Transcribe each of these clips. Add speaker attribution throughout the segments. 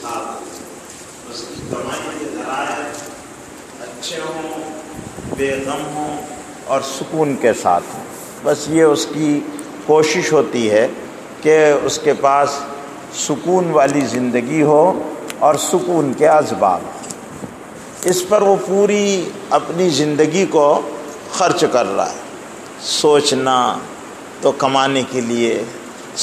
Speaker 1: ساتھ اس کی کمائی کے ذرائع اچھے ہوں، بے غم ہوں اور سکون کے ساتھ ہوں۔ بس یہ اس کی کوشش ہوتی ہے کہ اس کے پاس سکون والی زندگی ہو اور سکون کے اسباب۔ اس پر وہ پوری اپنی زندگی کو خرچ کر رہا ہے۔ سوچنا تو کمانے کے لیے،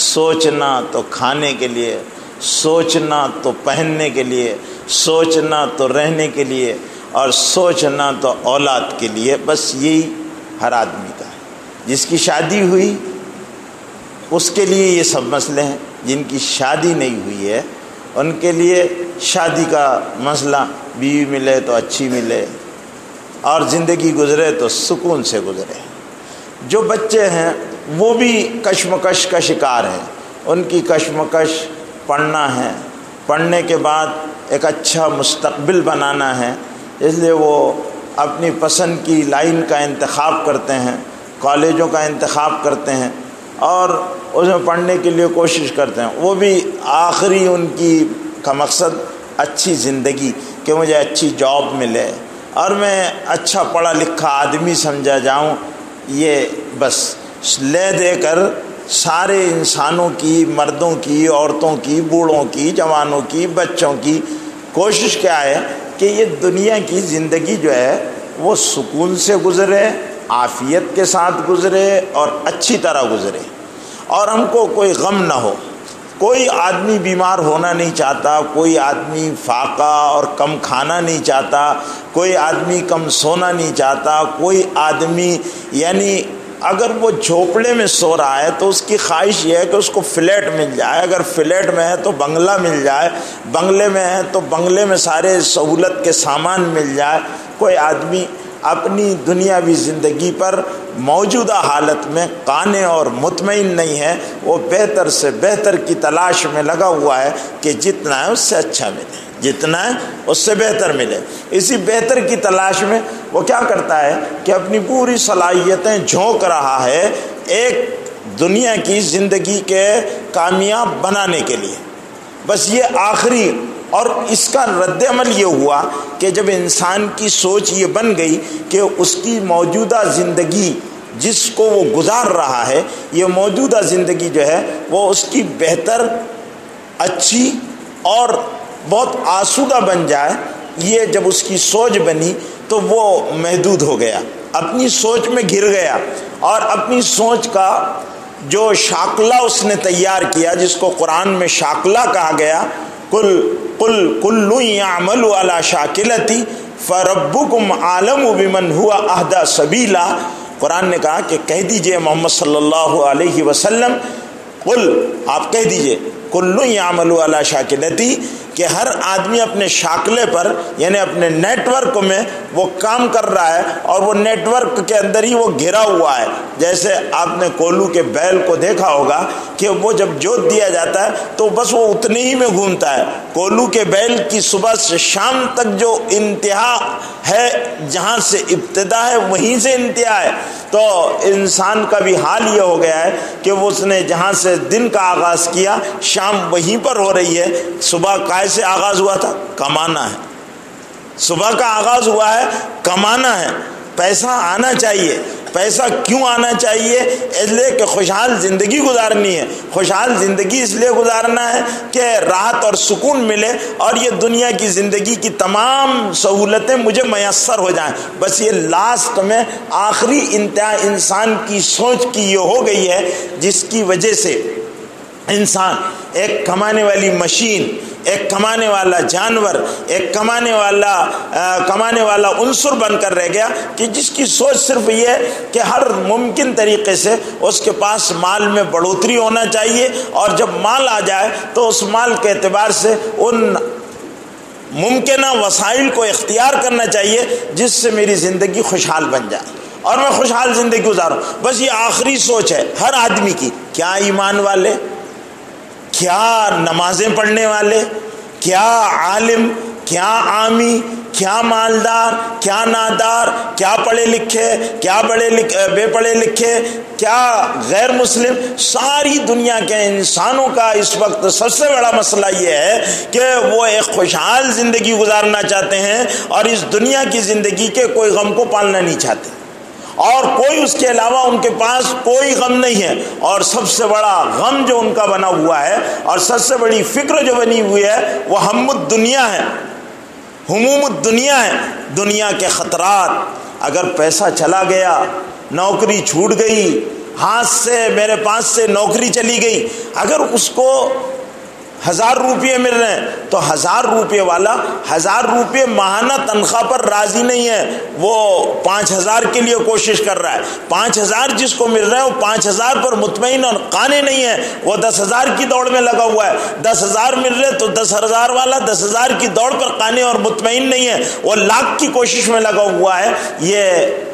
Speaker 1: سوچنا تو کھانے کے لیے، سوچنا تو پہننے کے لیے، سوچنا تو رہنے کے لیے، اور سوچنا تو اولاد کے لیے۔ بس یہی ہر آدمی کا ہے۔ جس کی شادی ہوئی اس کے لیے یہ سب مسئلے ہیں، جن کی شادی نہیں ہوئی ہے ان کے لیے شادی کا مسئلہ، بیوی ملے تو اچھی ملے اور زندگی گزرے تو سکون سے گزرے۔ جو بچے ہیں وہ بھی کشمکش کا شکار ہیں، ان کی کشمکش پڑھنا ہے، پڑھنے کے بعد ایک اچھا مستقبل بنانا ہے، اس لیے وہ اپنی پسند کی لائن کا انتخاب کرتے ہیں، کالجوں کا انتخاب کرتے ہیں اور اس میں پڑھنے کے لیے کوشش کرتے ہیں۔ وہ بھی آخری ان کی کا مقصد اچھی زندگی، کہ مجھے اچھی جاب ملے اور میں اچھا پڑھا لکھا آدمی سمجھا جاؤں۔ یہ بس لے دے کر سارے انسانوں کی، مردوں کی، عورتوں کی، بوڑھوں کی، جوانوں کی، بچوں کی کوشش کیا ہے کہ یہ دنیا کی زندگی جو ہے وہ سکون سے گزرے، عافیت کے ساتھ گزرے اور اچھی طرح گزرے، اور ہم کو کوئی غم نہ ہو۔ کوئی آدمی بیمار ہونا نہیں چاہتا، کوئی آدمی فاقہ اور کم کھانا نہیں چاہتا، کوئی آدمی کم سونا نہیں چاہتا، کوئی آدمی یعنی اگر وہ جھوپڑے میں سو رہا ہے تو اس کی خواہش یہ ہے کہ اس کو فلیٹ مل جائے، اگر فلیٹ میں ہے تو بنگلہ مل جائے، بنگلے میں ہے تو بنگلے میں سارے سہولت کے سامان مل جائے۔ کوئی آدمی اپنی دنیاوی زندگی پر موجودہ حالت میں قانع اور مطمئن نہیں ہے، وہ بہتر سے بہتر کی تلاش میں لگا ہوا ہے کہ جتنا ہے اس سے اچھا ملے، جتنا ہے اس سے بہتر ملے۔ اسی بہتر کی تلاش میں وہ کیا کرتا ہے کہ اپنی پوری صلاحیتیں جھونک رہا ہے ایک دنیا کی زندگی کے کامیاب بنانے کے لیے۔ بس یہ آخری، اور اس کا رد عمل یہ ہوا کہ جب انسان کی سوچ یہ بن گئی کہ اس کی موجودہ زندگی جس کو وہ گزار رہا ہے، یہ موجودہ زندگی جو ہے وہ اس کی بہتر، اچھی اور بہت آسودہ بن جائے، یہ جب اس کی سوچ بنی تو وہ محدود ہو گیا، اپنی سوچ میں گر گیا، اور اپنی سوچ کا جو شاکلہ اس نے تیار کیا، جس کو قرآن میں شاکلہ کہا گیا، کل یعمل علی شاکلتی فربکم عالم بمن هو اہدی سبیلا۔ قرآن نے کہا کہ کہہ دیجئے محمد صلی اللہ علیہ وسلم، آپ کہہ دیجئے کل یعمل علی شاکلتی، کہ ہر آدمی اپنے شاکلے پر یعنی اپنے نیٹ ورک میں وہ کام کر رہا ہے، اور وہ نیٹ ورک کے اندر ہی وہ گھرا ہوا ہے۔ جیسے آپ نے کولو کے بیل کو دیکھا ہوگا کہ وہ جب جوت دیا جاتا ہے تو بس وہ اتنے ہی میں گھومتا ہے۔ کولو کے بیل کی صبح سے شام تک جو انتہا ہے، جہاں سے ابتدا ہے وہیں سے انتہا ہے۔ تو انسان کا بھی حال یہ ہو گیا ہے کہ وہ اس نے جہاں سے دن کا آغاز کیا، شام وہیں پر ہو رہی ہے۔ صبح کائے سے آغاز ہوا تھا؟ کمانا ہے۔ صبح کا آغاز ہوا ہے، کمانا ہے، پیسہ آنا چاہیے۔ پیسہ کیوں آنا چاہیے؟ اس لیے کہ خوشحال زندگی گزارنی ہے۔ خوشحال زندگی اس لیے گزارنا ہے کہ راحت اور سکون ملے، اور یہ دنیا کی زندگی کی تمام سہولتیں مجھے میسر ہو جائیں۔ بس یہ لاسٹ میں آخری انتہا انسان کی سوچ کی یہ ہو گئی ہے، جس کی وجہ سے انسان ایک کمانے والی مشین، ایک کمانے والا جانور، ایک کمانے والا عنصر بن کر رہ گیا، کہ جس کی سوچ صرف یہ ہے کہ ہر ممکن طریقے سے اس کے پاس مال میں بڑھوتری ہونا چاہیے، اور جب مال آ جائے تو اس مال کے اعتبار سے ان ممکنہ وسائل کو اختیار کرنا چاہیے جس سے میری زندگی خوشحال بن جائے اور میں خوشحال زندگی گزاروں۔ بس یہ آخری سوچ ہے ہر آدمی کی۔ کیا ایمان والے، کیا نمازیں پڑھنے والے، کیا عالم، کیا عامی، کیا مالدار، کیا نادار، کیا پڑھے لکھے، کیا بے پڑھے لکھے، کیا غیر مسلم، ساری دنیا کے انسانوں کا اس وقت سب سے بڑا مسئلہ یہ ہے کہ وہ ایک خوشحال زندگی گزارنا چاہتے ہیں اور اس دنیا کی زندگی کے کوئی غم کو پالنا نہیں چاہتے، اور کوئی اس کے علاوہ ان کے پاس کوئی غم نہیں ہے۔ اور سب سے بڑا غم جو ان کا بنا ہوا ہے اور سب سے بڑی فکر جو بنی ہوئی ہے وہ ہم الدنیا ہے، ہموم الدنیا ہے، دنیا کے خطرات۔ اگر پیسہ چلا گیا، نوکری چھوٹ گئی ہاتھ سے، میرے پاس سے نوکری چلی گئی، اگر اس کو 1000 روپے مل رہے ہیں تو 1000 روپے والا 1000 روپے ماہانہ تنخواہ پر راضی نہیں ہے، وہ 5000 کے لیے کوشش کر رہا ہے۔ 5000 جس کو مل رہے ہیں وہ 5000 پر مطمئن اور قانے نہیں ہے، وہ 10,000 کی دوڑ میں لگا ہوا ہے۔ 10,000 مل رہے تو 10,000 والا 10,000 کی دوڑ پر قانے اور مطمئن نہیں ہے، وہ لاکھ کی کوشش میں لگا ہوا ہے۔ یہ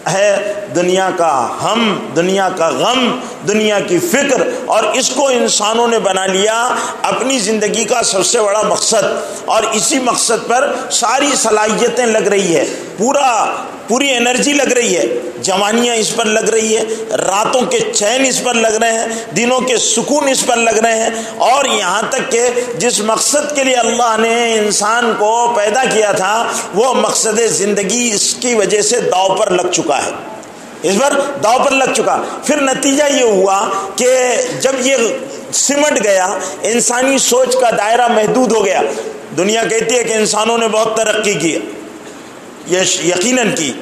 Speaker 1: ہے دنیا کا ہم، دنیا کا غم، دنیا کی فکر، اور اس کو انسانوں نے بنا لیا اپنی زندگی کا سب سے بڑا مقصد، اور اسی مقصد پر ساری صلاحیتیں لگ رہی ہے، پوری انرجی لگ رہی ہے، جوانیاں اس پر لگ رہی ہے، راتوں کے چین اس پر لگ رہے ہیں، دنوں کے سکون اس پر لگ رہے ہیں، اور یہاں تک کہ جس مقصد کے لیے اللہ نے انسان کو پیدا کیا تھا وہ مقصد زندگی اس کی وجہ سے داؤ پر لگ چکا ہے، اس پر داؤ پر لگ چکا۔ پھر نتیجہ یہ ہوا کہ جب یہ سمٹ گیا، انسانی سوچ کا دائرہ محدود ہو گیا۔ دنیا کہتی ہے کہ انسانوں نے بہت ترقی کی، یقیناً کی،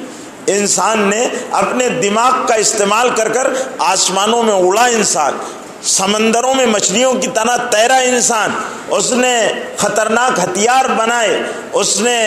Speaker 1: انسان نے اپنے دماغ کا استعمال کر کر آسمانوں میں اڑا، انسان سمندروں میں مچھلیوں کی طرح تیرا، انسان اس نے خطرناک ہتھیار بنائے، اس نے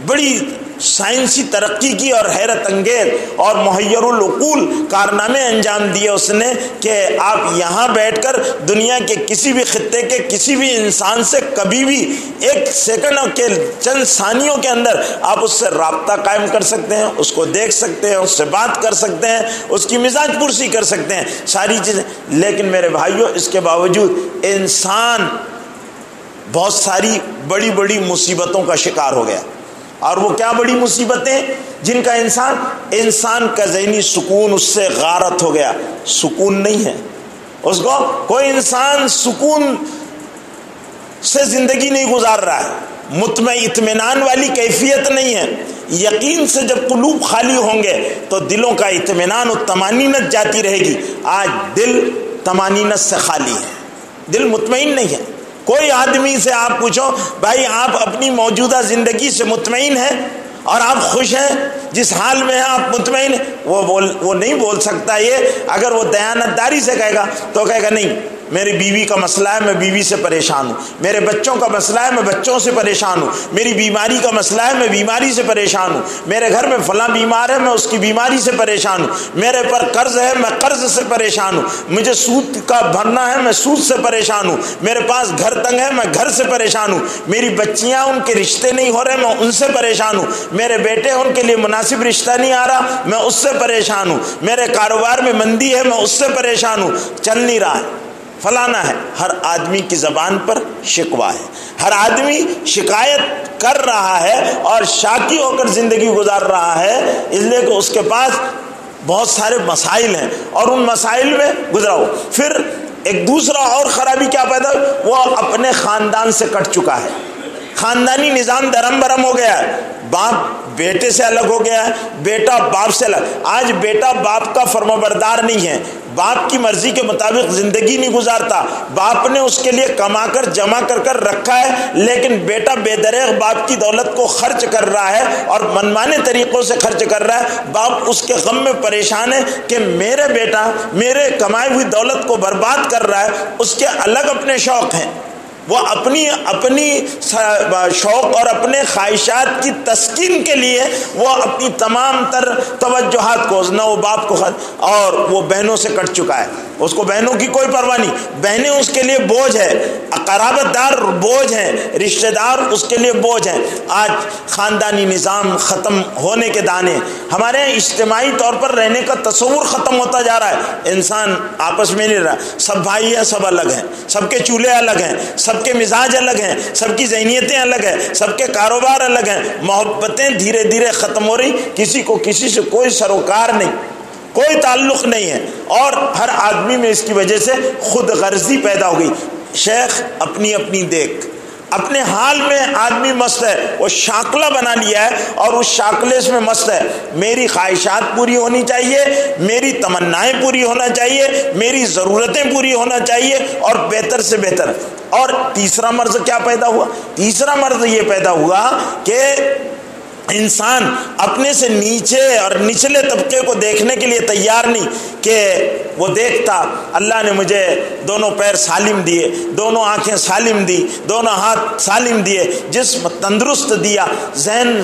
Speaker 1: بڑی سائنسی ترقی کی اور حیرت انگیز اور محیر العقول کارنامے انجام دیے اس نے کہ آپ یہاں بیٹھ کر دنیا کے کسی بھی خطے کے کسی بھی انسان سے کبھی بھی ایک سیکنڈ کے چند ثانیوں کے اندر آپ اس سے رابطہ قائم کر سکتے ہیں، اس کو دیکھ سکتے ہیں، اس سے بات کر سکتے ہیں، اس کی مزاج پرسی کر سکتے ہیں، ساری چیزیں۔ لیکن میرے بھائیوں، اس کے باوجود انسان بہت ساری بڑی بڑی مصیبتوں کا شکار ہو گیا، اور وہ کیا بڑی مصیبتیں جن کا انسان کا ذہنی سکون اس سے غارت ہو گیا، سکون نہیں ہے اس کو، کوئی انسان سکون سے زندگی نہیں گزار رہا ہے، اطمینان والی کیفیت نہیں ہے۔ یقین سے جب قلوب خالی ہوں گے تو دلوں کا اطمینان و طمانینت جاتی رہے گی۔ آج دل طمانینت سے خالی ہے، دل مطمئن نہیں ہے۔ کوئی آدمی سے آپ پوچھو بھائی آپ اپنی موجودہ زندگی سے مطمئن ہیں اور آپ خوش ہیں، جس حال میں ہیں آپ مطمئن ہیں، وہ نہیں بول سکتا یہ۔ اگر وہ دیانتداری سے کہے گا تو کہے گا نہیں، میری بیوی کا مسئلہ ہے، میں بیوی سے پریشان ہوں، میرے بچوں کا مسئلہ ہے، میں بچوں سے پریشان ہوں، میری بیماری کا مسئلہ ہے، میں بیماری سے پریشان ہوں، میرے گھر میں فلاں بیمار ہے، میں اس کی بیماری سے پریشان ہوں، میرے پر قرض ہے، میں قرض سے پریشان ہوں، مجھے سود کا بھرنا ہے، میں سود سے پریشان ہوں، میرے پاس گھر تنگ ہے، میں گھر سے پریشان ہوں، میری بچیاں ان کے رشتے نہیں ہو رہے، میں ان سے پریشان ہوں، میرے بیٹے ان کے لیے مناسب رشتہ نہیں آ رہا، میں اس سے پریشان ہوں، میرے کاروبار میں مندی ہے، میں اس سے پریشان ہوں، چل نہیں رہا ہے، فلانا ہے۔ ہر آدمی کی زبان پر شکوہ ہے، ہر آدمی شکایت کر رہا ہے اور شاکی ہو کر زندگی گزار رہا ہے، اس لیے کہ اس کے پاس بہت سارے مسائل ہیں اور ان مسائل میں گزرا ہو۔ پھر ایک دوسرا اور خرابی کیا پیدا ہوئی، وہ اپنے خاندان سے کٹ چکا ہے، خاندانی نظام درم برم ہو گیا ہے، باپ بیٹے سے الگ ہو گیا ہے، بیٹا باپ سے الگ۔ آج بیٹا باپ کا فرمانبردار نہیں ہے، باپ کی مرضی کے مطابق زندگی نہیں گزارتا، باپ نے اس کے لیے کما کر جمع کر کر رکھا ہے، لیکن بیٹا بے دریغ باپ کی دولت کو خرچ کر رہا ہے اور منمانے طریقوں سے خرچ کر رہا ہے۔ باپ اس کے غم میں پریشان ہے کہ میرے بیٹا میرے کمائی ہوئی دولت کو برباد کر رہا ہے، اس کے الگ اپنے شوق ہیں، وہ اپنی شوق اور اپنے خواہشات کی تسکین کے لیے وہ اپنی تمام تر توجہات کو نہ وہ باپ کو اور وہ بہنوں سے کٹ چکا ہے، اس کو بہنوں کی کوئی پرواہ نہیں، بہنیں اس کے لیے بوجھ ہے، قرابت دار بوجھ ہیں، رشتہ دار اس کے لیے بوجھ ہیں۔ آج خاندانی نظام ختم ہونے کے دانے، ہمارے یہاں اجتماعی طور پر رہنے کا تصور ختم ہوتا جا رہا ہے۔ انسان آپس میں نہیں رہا، سب بھائی ہیں، سب الگ ہیں، سب کے چولہے الگ ہیں، سب کے مزاج الگ ہیں، سب کی ذہنیتیں الگ ہیں، سب کے کاروبار الگ ہیں، محبتیں دھیرے دھیرے ختم ہو رہی، کسی کو کسی سے کوئی سروکار نہیں، کوئی تعلق نہیں ہے، اور ہر آدمی میں اس کی وجہ سے خود غرضی پیدا ہو گئی۔ شیخ اپنی اپنی دیکھ، اپنے حال میں آدمی مست ہے، وہ شاکلہ بنا لیا ہے اور اس شاکلے میں مست ہے۔ میری خواہشات پوری ہونی چاہیے، میری تمنائیں پوری ہونا چاہیے، میری ضرورتیں پوری ہونا چاہیے، اور بہتر سے بہتر۔ اور تیسرا مرض کیا پیدا ہوا؟ تیسرا مرض یہ پیدا ہوا کہ انسان اپنے سے نیچے اور نچلے طبقے کو دیکھنے کے لیے تیار نہیں، کہ وہ دیکھتا اللہ نے مجھے دونوں پیر سالم دیے، دونوں آنکھیں سالم دی، دونوں ہاتھ سالم دیے، جسم تندرست دیا، ذہن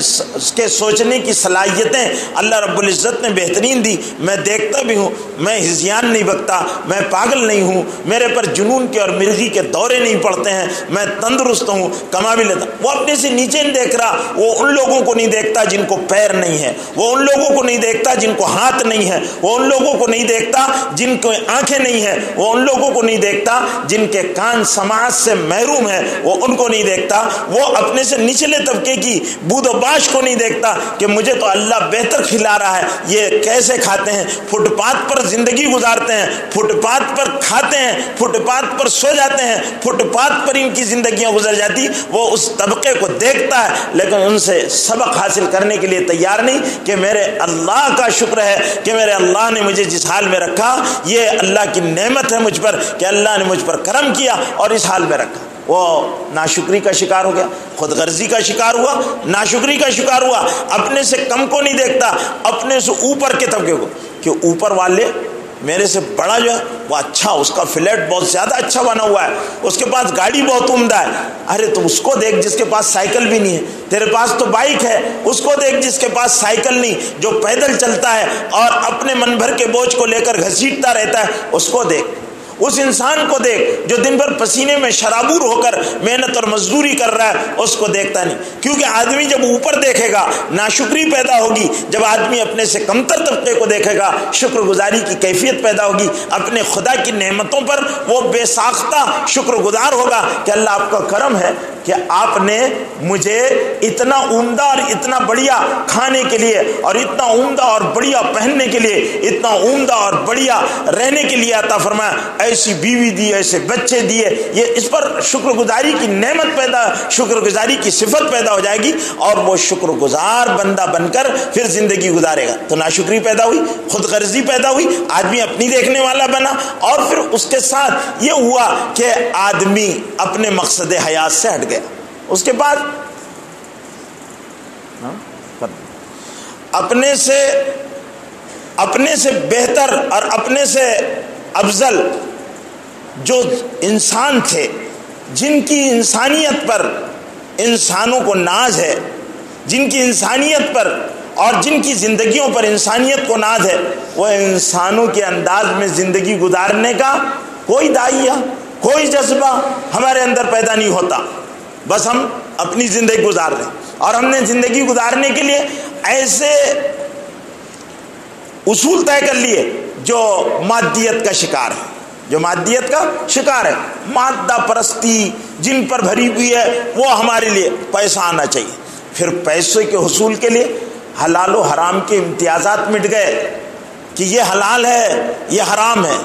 Speaker 1: کے سوچنے کی صلاحیتیں اللہ رب العزت نے بہترین دی، میں دیکھتا بھی ہوں، میں ہذیان نہیں بکتا، میں پاگل نہیں ہوں، میرے پر جنون کے اور مرغی کے دورے نہیں پڑتے ہیں، میں تندرست ہوں، کما بھی لیتا۔ وہ اپنے سے نیچے نہیں دیکھ رہا، وہ ان لوگوں کو نہیں دیکھتا جن کو پیر نہیں ہے، وہ ان لوگوں کو نہیں دیکھتا جن کو ہاتھ نہیں ہے، وہ ان لوگوں کو نہیں دیکھتا جن کو آنکھیں نہیں ہیں، وہ ان لوگوں کو نہیں دیکھتا جن کے کان سماعت سے محروم ہیں، وہ ان کو نہیں دیکھتا، وہ اپنے سے نچلے طبقے کی بود و باش کو نہیں دیکھتا کہ مجھے تو اللہ بہتر کھلا رہا ہے، یہ کیسے کھاتے ہیں، فٹ پاتھ پر زندگی گزارتے ہیں، فٹ پاتھ پر کھاتے ہیں، فٹ پاتھ پر سو جاتے ہیں، فٹ پاتھ پر ان کی زندگیاں گزر جاتی۔ وہ اس طبقے کو دیکھتا ہے لیکن ان سے سبق حاصل کرنے کے لیے تیار نہیں کہ میرے اللہ کا شکر ہے کہ میرے اللہ نے مجھے جس حال میں رکھا، یہ اللہ کی نعمت ہے مجھ پر کہ اللہ نے مجھ پر کرم کیا اور اس حال میں رکھا۔ وہ ناشکری کا شکار ہو گیا، خود غرضی کا شکار ہوا، ناشکری کا شکار ہوا، اپنے سے کم کو نہیں دیکھتا، اپنے سے اوپر کے طبقے کو، کہ اوپر والے میرے سے بڑا جو ہے وہ اچھا، اس کا فلیٹ بہت زیادہ اچھا بنا ہوا ہے، اس کے پاس گاڑی بہت عمدہ ہے۔ ارے تو اس کو دیکھ جس کے پاس سائیکل بھی نہیں ہے، تیرے پاس تو بائک ہے، اس کو دیکھ جس کے پاس سائیکل نہیں، جو پیدل چلتا ہے اور اپنے من بھر کے بوجھ کو لے کر گھسیٹتا رہتا ہے، اس کو دیکھ۔ اس انسان کو دیکھ جو دن بھر پسینے میں شرابور ہو کر محنت اور مزدوری کر رہا ہے، اس کو دیکھتا نہیں، کیونکہ آدمی جب اوپر دیکھے گا ناشکری پیدا ہوگی، جب آدمی اپنے سے کمتر طبقے کو دیکھے گا شکر گزاری کی کیفیت پیدا ہوگی، اپنے خدا کی نعمتوں پر وہ بے ساختہ شکر گزار ہوگا کہ اللہ آپ کا کرم ہے کہ آپ نے مجھے اتنا عمدہ اور اتنا بڑھیا کھانے کے لیے، اور اتنا عمدہ اور بڑھیا پہننے کے لیے، اتنا عمدہ اور بڑھیا رہنے کے لیے عطا فرمایا، ایسی بیوی دی، ایسے بچے دیے۔ یہ اس پر شکر گزاری کی نعمت پیدا، شکر گزاری کی صفت پیدا ہو جائے گی، اور وہ شکر گزار بندہ بن کر پھر زندگی گزارے گا۔ تو ناشکری پیدا ہوئی، خود غرضی پیدا ہوئی، آدمی اپنی دیکھنے والا بنا، اور پھر اس کے ساتھ یہ ہوا کہ آدمی اپنے مقصد حیات سے ہٹ گیا۔ اس کے بعد اپنے سے بہتر اور اپنے سے افضل جو انسان تھے، جن کی انسانیت پر انسانوں کو ناز ہے، جن کی انسانیت پر اور جن کی زندگیوں پر انسانیت کو ناز ہے، وہ انسانوں کے انداز میں زندگی گزارنے کا کوئی داعیہ، کوئی جذبہ ہمارے اندر پیدا نہیں ہوتا۔ بس ہم اپنی زندگی گزار رہے ہیں، اور ہم نے زندگی گزارنے کے لیے ایسے اصول طے کر لیے جو مادیت کا شکار ہے، جو مادیت کا شکار ہے، مادہ پرستی جن پر بھری ہوئی ہے، وہ ہمارے لیے پیسہ آنا چاہیے۔ پھر پیسے کے حصول کے لیے حلال و حرام کے امتیازات مٹ گئے کہ یہ حلال ہے، یہ حرام ہے،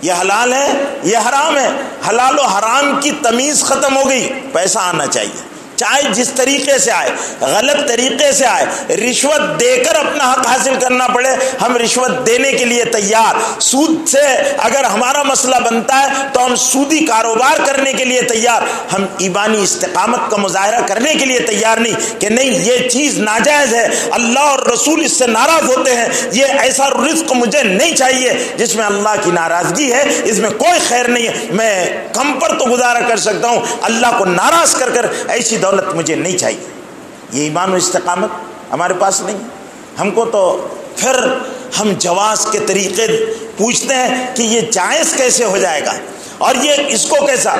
Speaker 1: یہ حلال ہے، یہ حرام ہے، حلال و حرام کی تمیز ختم ہو گئی۔ پیسہ آنا چاہیے، چاہے جس طریقے سے آئے، غلط طریقے سے آئے، رشوت دے کر اپنا حق حاصل کرنا پڑے، ہم رشوت دینے کے لیے تیار۔ سود سے اگر ہمارا مسئلہ بنتا ہے تو ہم سودی کاروبار کرنے کے لیے تیار۔ ہم ایمانی استقامت کا مظاہرہ کرنے کے لیے تیار نہیں کہ نہیں یہ چیز ناجائز ہے، اللہ اور رسول اس سے ناراض ہوتے ہیں، یہ ایسا رزق مجھے نہیں چاہیے جس میں اللہ کی ناراضگی ہے، اس میں کوئی خیر نہیں ہے، میں کم پر تو گزارا کر سکتا ہوں، اللہ کو ناراض کر کر ایسی دولت مجھے نہیں چاہیے۔ یہ ایمان و استقامت ہمارے پاس نہیں۔ ہم کو تو پھر ہم جواز کے طریقے پوچھتے ہیں کہ یہ جائز کیسے ہو جائے گا، اور یہ اس کو کیسا،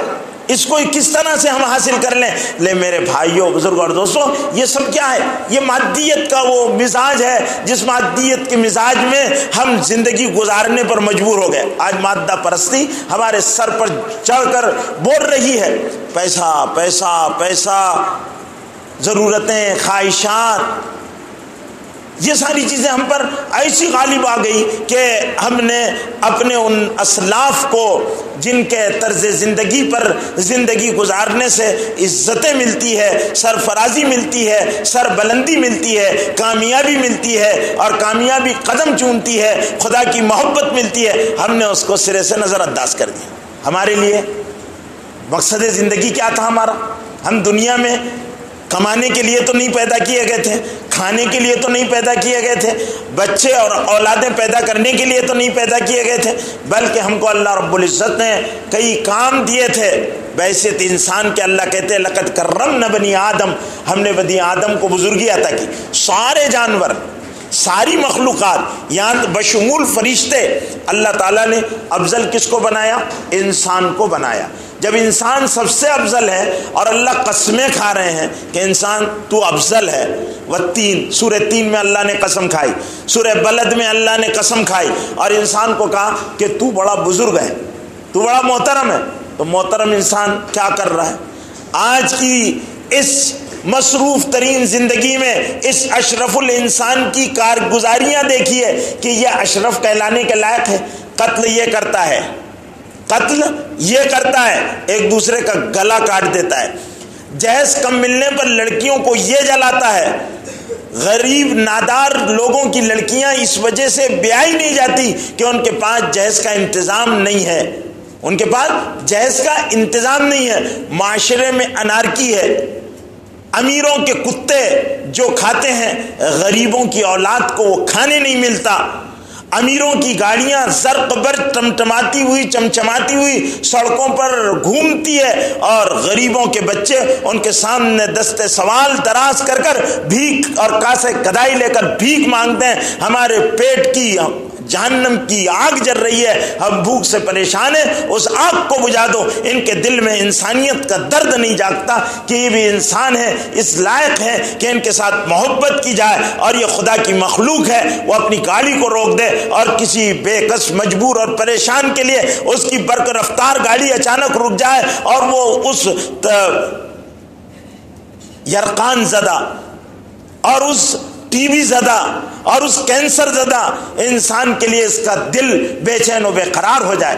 Speaker 1: اس کو کس طرح سے ہم حاصل کر لیں. لے میرے بھائیوں، بزرگوں اور دوستوں، یہ سب کیا ہے؟ یہ مادیت کا وہ مزاج ہے جس مادیت کے مزاج میں ہم زندگی گزارنے پر مجبور ہو گئے. آج مادہ پرستی ہمارے سر پر چڑھ کر بول رہی ہے. پیسہ پیسہ پیسہ، ضرورتیں، خواہشات، یہ ساری چیزیں ہم پر ایسی غالب آ گئی کہ ہم نے اپنے ان اسلاف کو، جن کے طرز زندگی پر زندگی گزارنے سے عزتیں ملتی ہے، سرفرازی ملتی ہے، سر بلندی ملتی ہے، کامیابی ملتی ہے، اور کامیابی قدم چومتی ہے، خدا کی محبت ملتی ہے، ہم نے اس کو سرے سے نظر انداز کر دیا. ہمارے لیے مقصد زندگی کیا تھا ہمارا؟ ہم دنیا میں کمانے کے لیے تو نہیں پیدا کیے گئے تھے، کھانے کے لیے تو نہیں پیدا کیے گئے تھے، بچے اور اولادیں پیدا کرنے کے لیے تو نہیں پیدا کیے گئے تھے، بلکہ ہم کو اللہ رب العزت نے کئی کام دیے تھے. بحیثیت انسان کے اللہ کہتے ہیں لقد کرمنا بنی آدم، ہم نے بنی آدم کو بزرگی عطا کی. سارے جانور، ساری مخلوقات، یہاں بشمول فرشتے، اللہ تعالیٰ نے افضل کس کو بنایا؟ انسان کو بنایا. جب انسان سب سے افضل ہے اور اللہ قسمیں کھا رہے ہیں کہ انسان تو افضل ہے، والتین، سورہ تین میں اللہ نے قسم کھائی، سورہ بلد میں اللہ نے قسم کھائی، اور انسان کو کہا کہ تو بڑا بزرگ ہے، تو بڑا محترم ہے. تو محترم انسان کیا کر رہا ہے؟ آج کی اس مصروف ترین زندگی میں اس اشرف الانسان کی کارگزاریاں دیکھیے کہ یہ اشرف کہلانے کے لائق ہے. قتل یہ کرتا ہے، قتل یہ کرتا ہے، ایک دوسرے کا گلا کاٹ دیتا ہے. جہیز کم ملنے پر لڑکیوں کو یہ جلاتا ہے. غریب نادار لوگوں کی لڑکیاں اس وجہ سے بیائی نہیں جاتی کہ ان کے پاس جہیز کا انتظام نہیں ہے، ان کے پاس جہیز کا انتظام نہیں ہے. معاشرے میں انارکی ہے. امیروں کے کتے جو کھاتے ہیں، غریبوں کی اولاد کو وہ کھانے نہیں ملتا. امیروں کی گاڑیاں زرق برق ٹمٹماتی ہوئی چمچماتی ہوئی سڑکوں پر گھومتی ہے، اور غریبوں کے بچے ان کے سامنے دستے سوال دراز کر کر بھیک اور کاسے کدائی لے کر بھیک مانگتے ہیں. ہمارے پیٹ کی جہنم کی آگ جل رہی ہے، ہم بھوک سے پریشان ہیں، اس آگ کو بجھا دو. ان کے دل میں انسانیت کا درد نہیں جاگتا کہ یہ بھی انسان ہے، اس لائق ہے کہ ان کے ساتھ محبت کی جائے، اور یہ خدا کی مخلوق ہے. وہ اپنی گاڑی کو روک دے اور کسی بے کس مجبور اور پریشان کے لیے اس کی برق رفتار گاڑی اچانک رک جائے، اور وہ اس یرقان زدہ اور اس ٹی بی زدہ اور اس کینسر زدہ انسان کے لیے اس کا دل بے چین و بے قرار ہو جائے.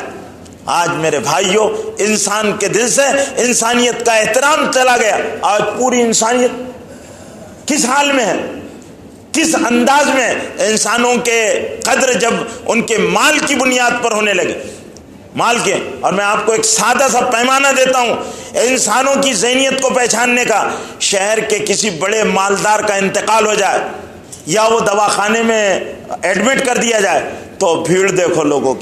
Speaker 1: آج میرے بھائیوں، انسان کے دل سے انسانیت کا احترام چلا گیا. آج پوری انسانیت کس حال میں ہے، کس انداز میں؟ انسانوں کے قدر جب ان کے مال کی بنیاد پر ہونے لگے، مال کے. اور میں آپ کو ایک سادہ سا پیمانہ دیتا ہوں انسانوں کی ذہنیت کو پہچاننے کا. شہر کے کسی بڑے مالدار کا انتقال ہو جائے یا وہ دواخانے میں ایڈمٹ کر دیا جائے تو بھیڑ دیکھو لوگوں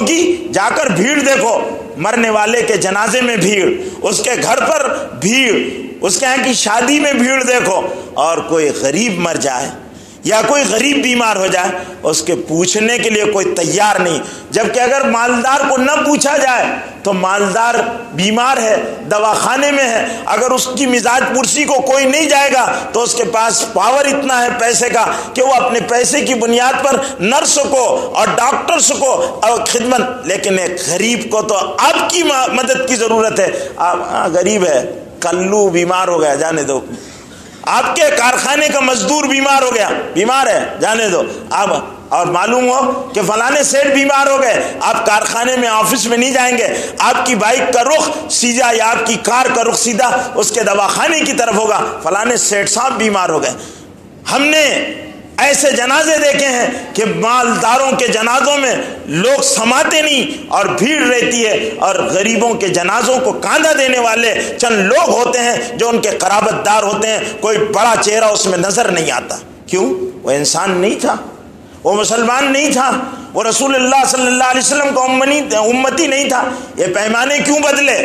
Speaker 1: کی جا کر بھیڑ دیکھو. مرنے والے کے جنازے میں بھیڑ، اس کے گھر پر بھیڑ، اس کے یہاں کی شادی میں بھیڑ دیکھو. اور کوئی غریب مر جائے یا کوئی غریب بیمار ہو جائے اس کے پوچھنے کے لیے کوئی تیار نہیں. جبکہ اگر مالدار کو نہ پوچھا جائے تو مالدار بیمار ہے، دواخانے میں ہے، اگر اس کی مزاج پرسی کو کوئی نہیں جائے گا تو اس کے پاس پاور اتنا ہے پیسے کا کہ وہ اپنے پیسے کی بنیاد پر نرس کو اور ڈاکٹرس کو اور خدمت. لیکن ایک غریب کو تو آپ کی مدد کی ضرورت ہے. غریب ہے، کلو بیمار ہو گیا، جانے دو. آپ کے کارخانے کا مزدور بیمار ہو گیا، بیمار ہے، جانے دو. آپ اور معلوم ہو کہ فلانے سیٹ بیمار ہو گئے، آپ کارخانے میں آفس میں نہیں جائیں گے، آپ کی بائک کا رخ سیدھا یا آپ کی کار کا رخ سیدھا اس کے دواخانے کی طرف ہوگا. فلانے سیٹ صاحب بیمار ہو گئے. ہم نے ایسے جنازے دیکھے ہیں کہ مالداروں کے جنازوں میں لوگ سماتے نہیں اور بھیڑ رہتی ہے، اور غریبوں کے جنازوں کو کاندھا دینے والے چند لوگ ہوتے ہیں جو ان کے قرابت دار ہوتے ہیں. کوئی بڑا چہرہ اس میں نظر نہیں آتا. کیوں؟ وہ انسان نہیں تھا، وہ مسلمان نہیں تھا، وہ رسول اللہ صلی اللہ علیہ وسلم کا امتی نہیں تھا. یہ پیمانے کیوں بدلے؟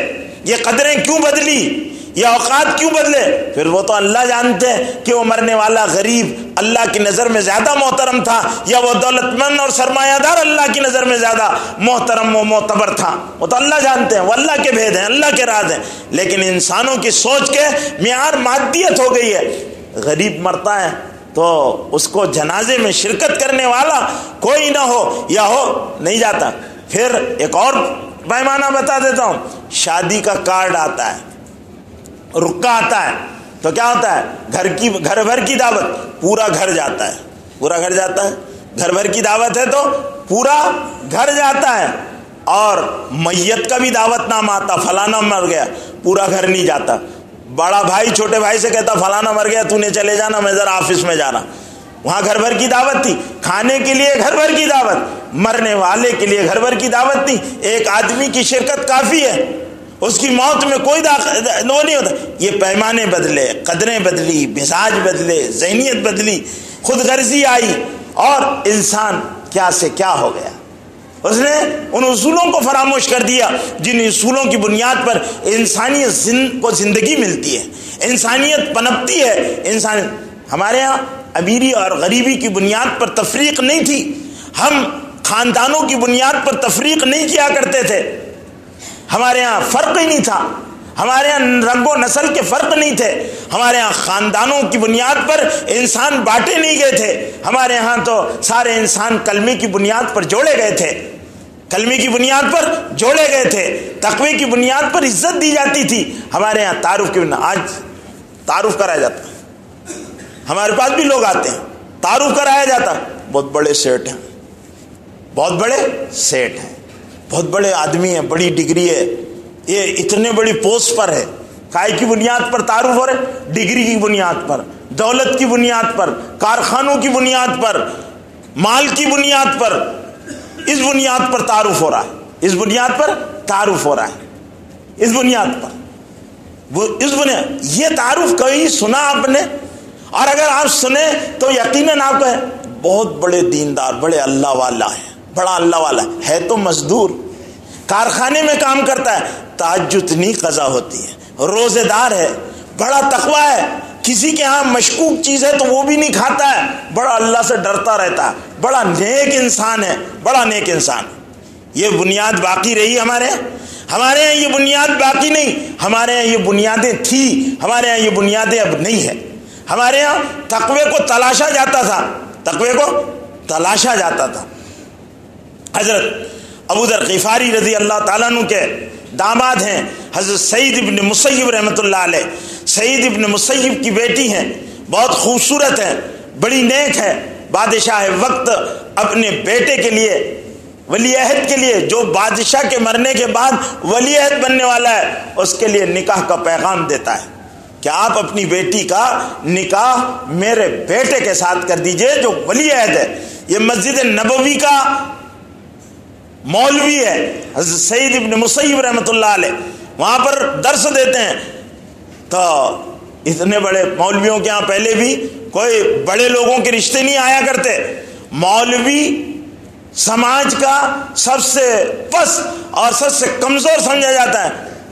Speaker 1: یہ قدریں کیوں بدلی؟ یہ اوقات کیوں بدلے؟ پھر وہ تو اللہ جانتے ہیں کہ وہ مرنے والا غریب اللہ کی نظر میں زیادہ محترم تھا، یا وہ دولت مند اور سرمایہ دار اللہ کی نظر میں زیادہ محترم و معتبر تھا، وہ تو اللہ جانتے ہیں، وہ اللہ کے بھید ہیں، اللہ کے راز ہیں. لیکن انسانوں کی سوچ کے معیار مادیت ہو گئی ہے. غریب مرتا ہے تو اس کو جنازے میں شرکت کرنے والا کوئی نہ ہو یا ہو نہیں جاتا. پھر ایک اور پیمانہ بتا دیتا ہوں، شادی کا کارڈ آتا ہے، رکا آتا ہے تو کیا ہوتا ہے، گھر بھر کی دعوت، پورا گھر جاتا ہے، پورا گھر جاتا ہے. گھر بھر کی دعوت ہے تو پورا گھر جاتا ہے. اور میت کا بھی دعوت نام آتا، فلانا مر گیا، پورا گھر نہیں جاتا. بڑا بھائی چھوٹے بھائی سے کہتا فلانا مر گیا، تو نے چلے جانا، میں ذرا آفس میں جانا. وہاں گھر بھر کی دعوت تھی، کھانے کے لیے گھر بھر کی دعوت، مرنے والے کے لیے گھر بھر کی دعوت تھی. ایک آدمی کی شرکت کافی ہے، اس کی موت میں کوئی وہ نہیں ہوتا. یہ پیمانے بدلے، قدریں بدلی، مزاج بدلے، ذہنیت بدلی، خود غرضی آئی، اور انسان کیا سے کیا ہو گیا. اس نے ان اصولوں کو فراموش کر دیا جن اصولوں کی بنیاد پر انسانیت کو زندگی ملتی ہے، انسانیت پنپتی ہے. ہمارے ہاں امیری اور غریبی کی بنیاد پر تفریق نہیں تھی، ہم خاندانوں کی بنیاد پر تفریق نہیں کیا کرتے تھے. ہمارے ہاں فرق ہی نہیں تھا، ہمارے ہاں رنگ و نسل کے فرق نہیں تھے، ہمارے ہاں خاندانوں کی بنیاد پر انسان بانٹے نہیں گئے تھے. ہمارے ہاں تو سارے انسان کلمے کی بنیاد پر جوڑے گئے تھے، کلمے کی بنیاد پر جوڑے گئے تھے، تقوی کی بنیاد پر عزت دی جاتی تھی. ہمارے یہاں تعارف کی بنیاد، آج تعارف کرایا جاتا ہے، ہمارے پاس بھی لوگ آتے ہیں، تعارف کرایا جاتا، بہت بڑے سیٹ ہیں، بہت بڑے سیٹ ہیں، بہت بڑے آدمی ہیں، بڑی ڈگری ہے، یہ اتنے بڑی پوسٹ پر ہے. کائے کی بنیاد پر تعارف ہو رہے؟ ڈگری کی بنیاد پر، دولت کی بنیاد پر، کارخانوں کی بنیاد پر، مال کی بنیاد پر، اس بنیاد پر تعارف ہو رہا ہے، اس بنیاد پر تعارف ہو رہا ہے، اس بنیاد پر، اس بنیاد. یہ تعارف کہیں سنا آپ نے؟ اور اگر آپ سنیں تو یقیناً آپ کو ہے بہت بڑے دیندار، بڑے اللہ والا ہے، بڑا اللہ والا ہے تو مزدور، کارخانے میں کام کرتا ہے، تہجد نہیں قضا ہوتی ہے، روزے دار ہے، بڑا تقوی ہے، کسی کے ہاں مشکوک چیز ہے تو وہ بھی نہیں کھاتا ہے، بڑا اللہ سے ڈرتا رہتا ہے، بڑا نیک انسان ہے، بڑا نیک انسان. یہ بنیاد باقی رہی ہمارے یہاں یہ بنیاد باقی نہیں. ہمارے یہاں یہ بنیادیں تھی، ہمارے یہاں یہ بنیادیں اب نہیں ہیں. ہمارے یہاں تقوی کو تلاشا جاتا تھا، تقوی کو تلاشا جاتا تھا. حضرت ابو ذر غفاری رضی اللہ تعالیٰ عنہ کے داماد ہیں حضرت سعید ابن مسیب رحمۃ اللہ علیہ. سعید ابن مسیب کی بیٹی ہیں، بہت خوبصورت ہے، بڑی نیک ہے. بادشاہ وقت اپنے بیٹے کے لیے، ولی عہد کے لیے، جو بادشاہ کے مرنے کے بعد ولی عہد بننے والا ہے، اس کے لیے نکاح کا پیغام دیتا ہے کہ آپ اپنی بیٹی کا نکاح میرے بیٹے کے ساتھ کر دیجئے جو ولی عہد ہے. یہ مسجد نبوی کا مولوی ہے حضرت سعید ابن مسیب رحمۃ اللہ علیہ، وہاں پر درس دیتے ہیں. تو اتنے بڑے مولویوں کے ہاں پہلے بھی کوئی بڑے لوگوں کے رشتے نہیں آیا کرتے. مولوی سماج کا سب سے پس اور سب سے کمزور سمجھا جاتا ہے.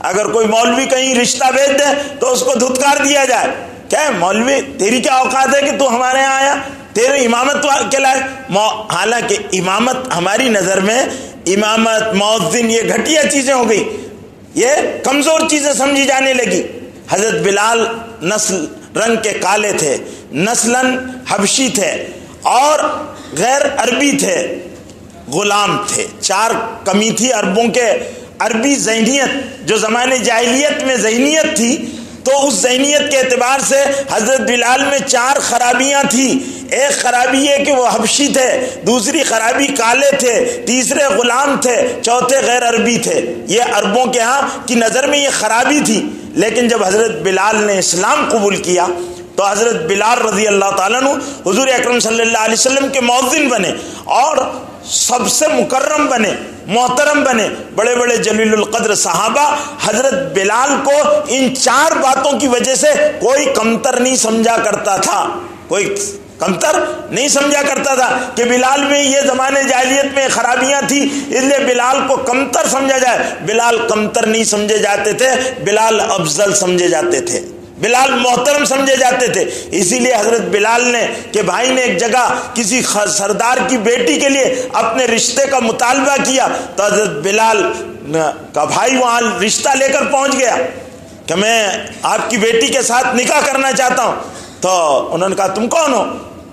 Speaker 1: اگر کوئی مولوی کہیں رشتہ بھیج دے تو اس کو دھتکار دیا جائے، کیا مولوی تیری کیا اوقات ہے کہ تو ہمارے یہاں آیا، تیرے امامت کے لائق. حالانکہ امامت ہماری نظر میں، امامت، مؤذن، یہ گھٹیا چیزیں ہو گئی، یہ کمزور چیزیں سمجھی جانے لگی. حضرت بلال نسل رنگ کے کالے تھے، نسلاً حبشی تھے اور غیر عربی تھے، غلام تھے. 4 کمی تھی عربوں کے، عربی ذہنیت جو زمانے جاہلیت میں ذہنیت تھی، تو اس ذہنیت کے اعتبار سے حضرت بلال میں 4 خرابیاں تھیں. ایک خرابی یہ کہ وہ حبشی تھے، دوسری خرابی کالے تھے، تیسرے غلام تھے، چوتھے غیر عربی تھے. یہ عربوں کے ہاں کی نظر میں یہ خرابی تھی. لیکن جب حضرت بلال نے اسلام قبول کیا تو حضرت بلال رضی اللہ تعالیٰ عنہ حضور اکرم صلی اللہ علیہ وسلم کے مؤذن بنے اور سب سے مکرم بنے، محترم بنے. بڑے بڑے جلیل القدر صحابہ حضرت بلال کو ان 4 باتوں کی وجہ سے کوئی کمتر نہیں سمجھا کرتا تھا، کوئی کمتر نہیں سمجھا کرتا تھا کہ بلال میں یہ زمانے جاہلیت میں خرابیاں تھیں اس لیے بلال کو کمتر سمجھا جائے. بلال کمتر نہیں سمجھے جاتے تھے، بلال افضل سمجھے جاتے تھے، بلال محترم سمجھے جاتے تھے، اسی لیے حضرت بلال نے کہ بھائی نے ایک جگہ کسی سردار کی بیٹی کے لیے اپنے رشتے کا مطالبہ کیا تو حضرت بلال کا بھائی وہاں رشتہ لے کر پہنچ گیا کہ میں آپ کی بیٹی کے ساتھ نکاح کرنا چاہتا ہوں. تو انہوں نے کہا تم کون ہو؟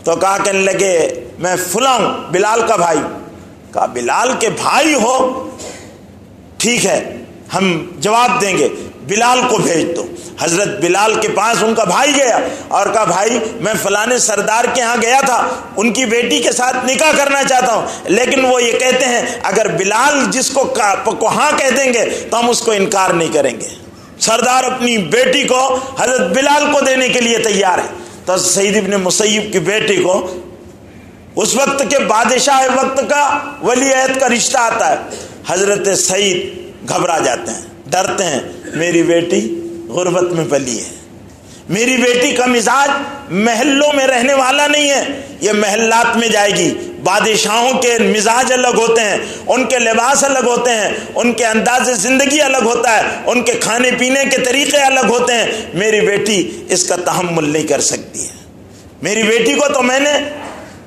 Speaker 1: تو کہا کہنے لگے میں فلاں ہوں، بلال کا بھائی. کہا بلال کے بھائی ہو، ٹھیک ہے ہم جواب دیں گے، بلال کو بھیج دو. حضرت بلال کے پاس ان کا بھائی گیا اور کہا بھائی میں فلانے سردار کے ہاں گیا تھا، ان کی بیٹی کے ساتھ نکاح کرنا چاہتا ہوں، لیکن وہ یہ کہتے ہیں اگر بلال جس کو ہاں کہہ دیں گے تو ہم اس کو انکار نہیں کریں گے. سردار اپنی بیٹی کو حضرت بلال کو دینے کے لیے تیار ہے. تو سعید ابن مسیب کی بیٹی کو اس وقت کے بادشاہ وقت کا ولی عہد کا رشتہ آتا ہے. حضرت سعید گھبرا جاتے ہیں، ڈرتے ہیں، میری بیٹی غربت میں پلی ہے، میری بیٹی کا مزاج محلوں میں رہنے والا نہیں ہے، یہ محلات میں جائے گی. بادشاہوں کے مزاج الگ ہوتے ہیں، ان کے لباس الگ ہوتے ہیں، ان کے انداز زندگی الگ ہوتا ہے، ان کے کھانے پینے کے طریقے الگ ہوتے ہیں. میری بیٹی اس کا تحمل نہیں کر سکتی ہے. میری بیٹی کو تو میں نے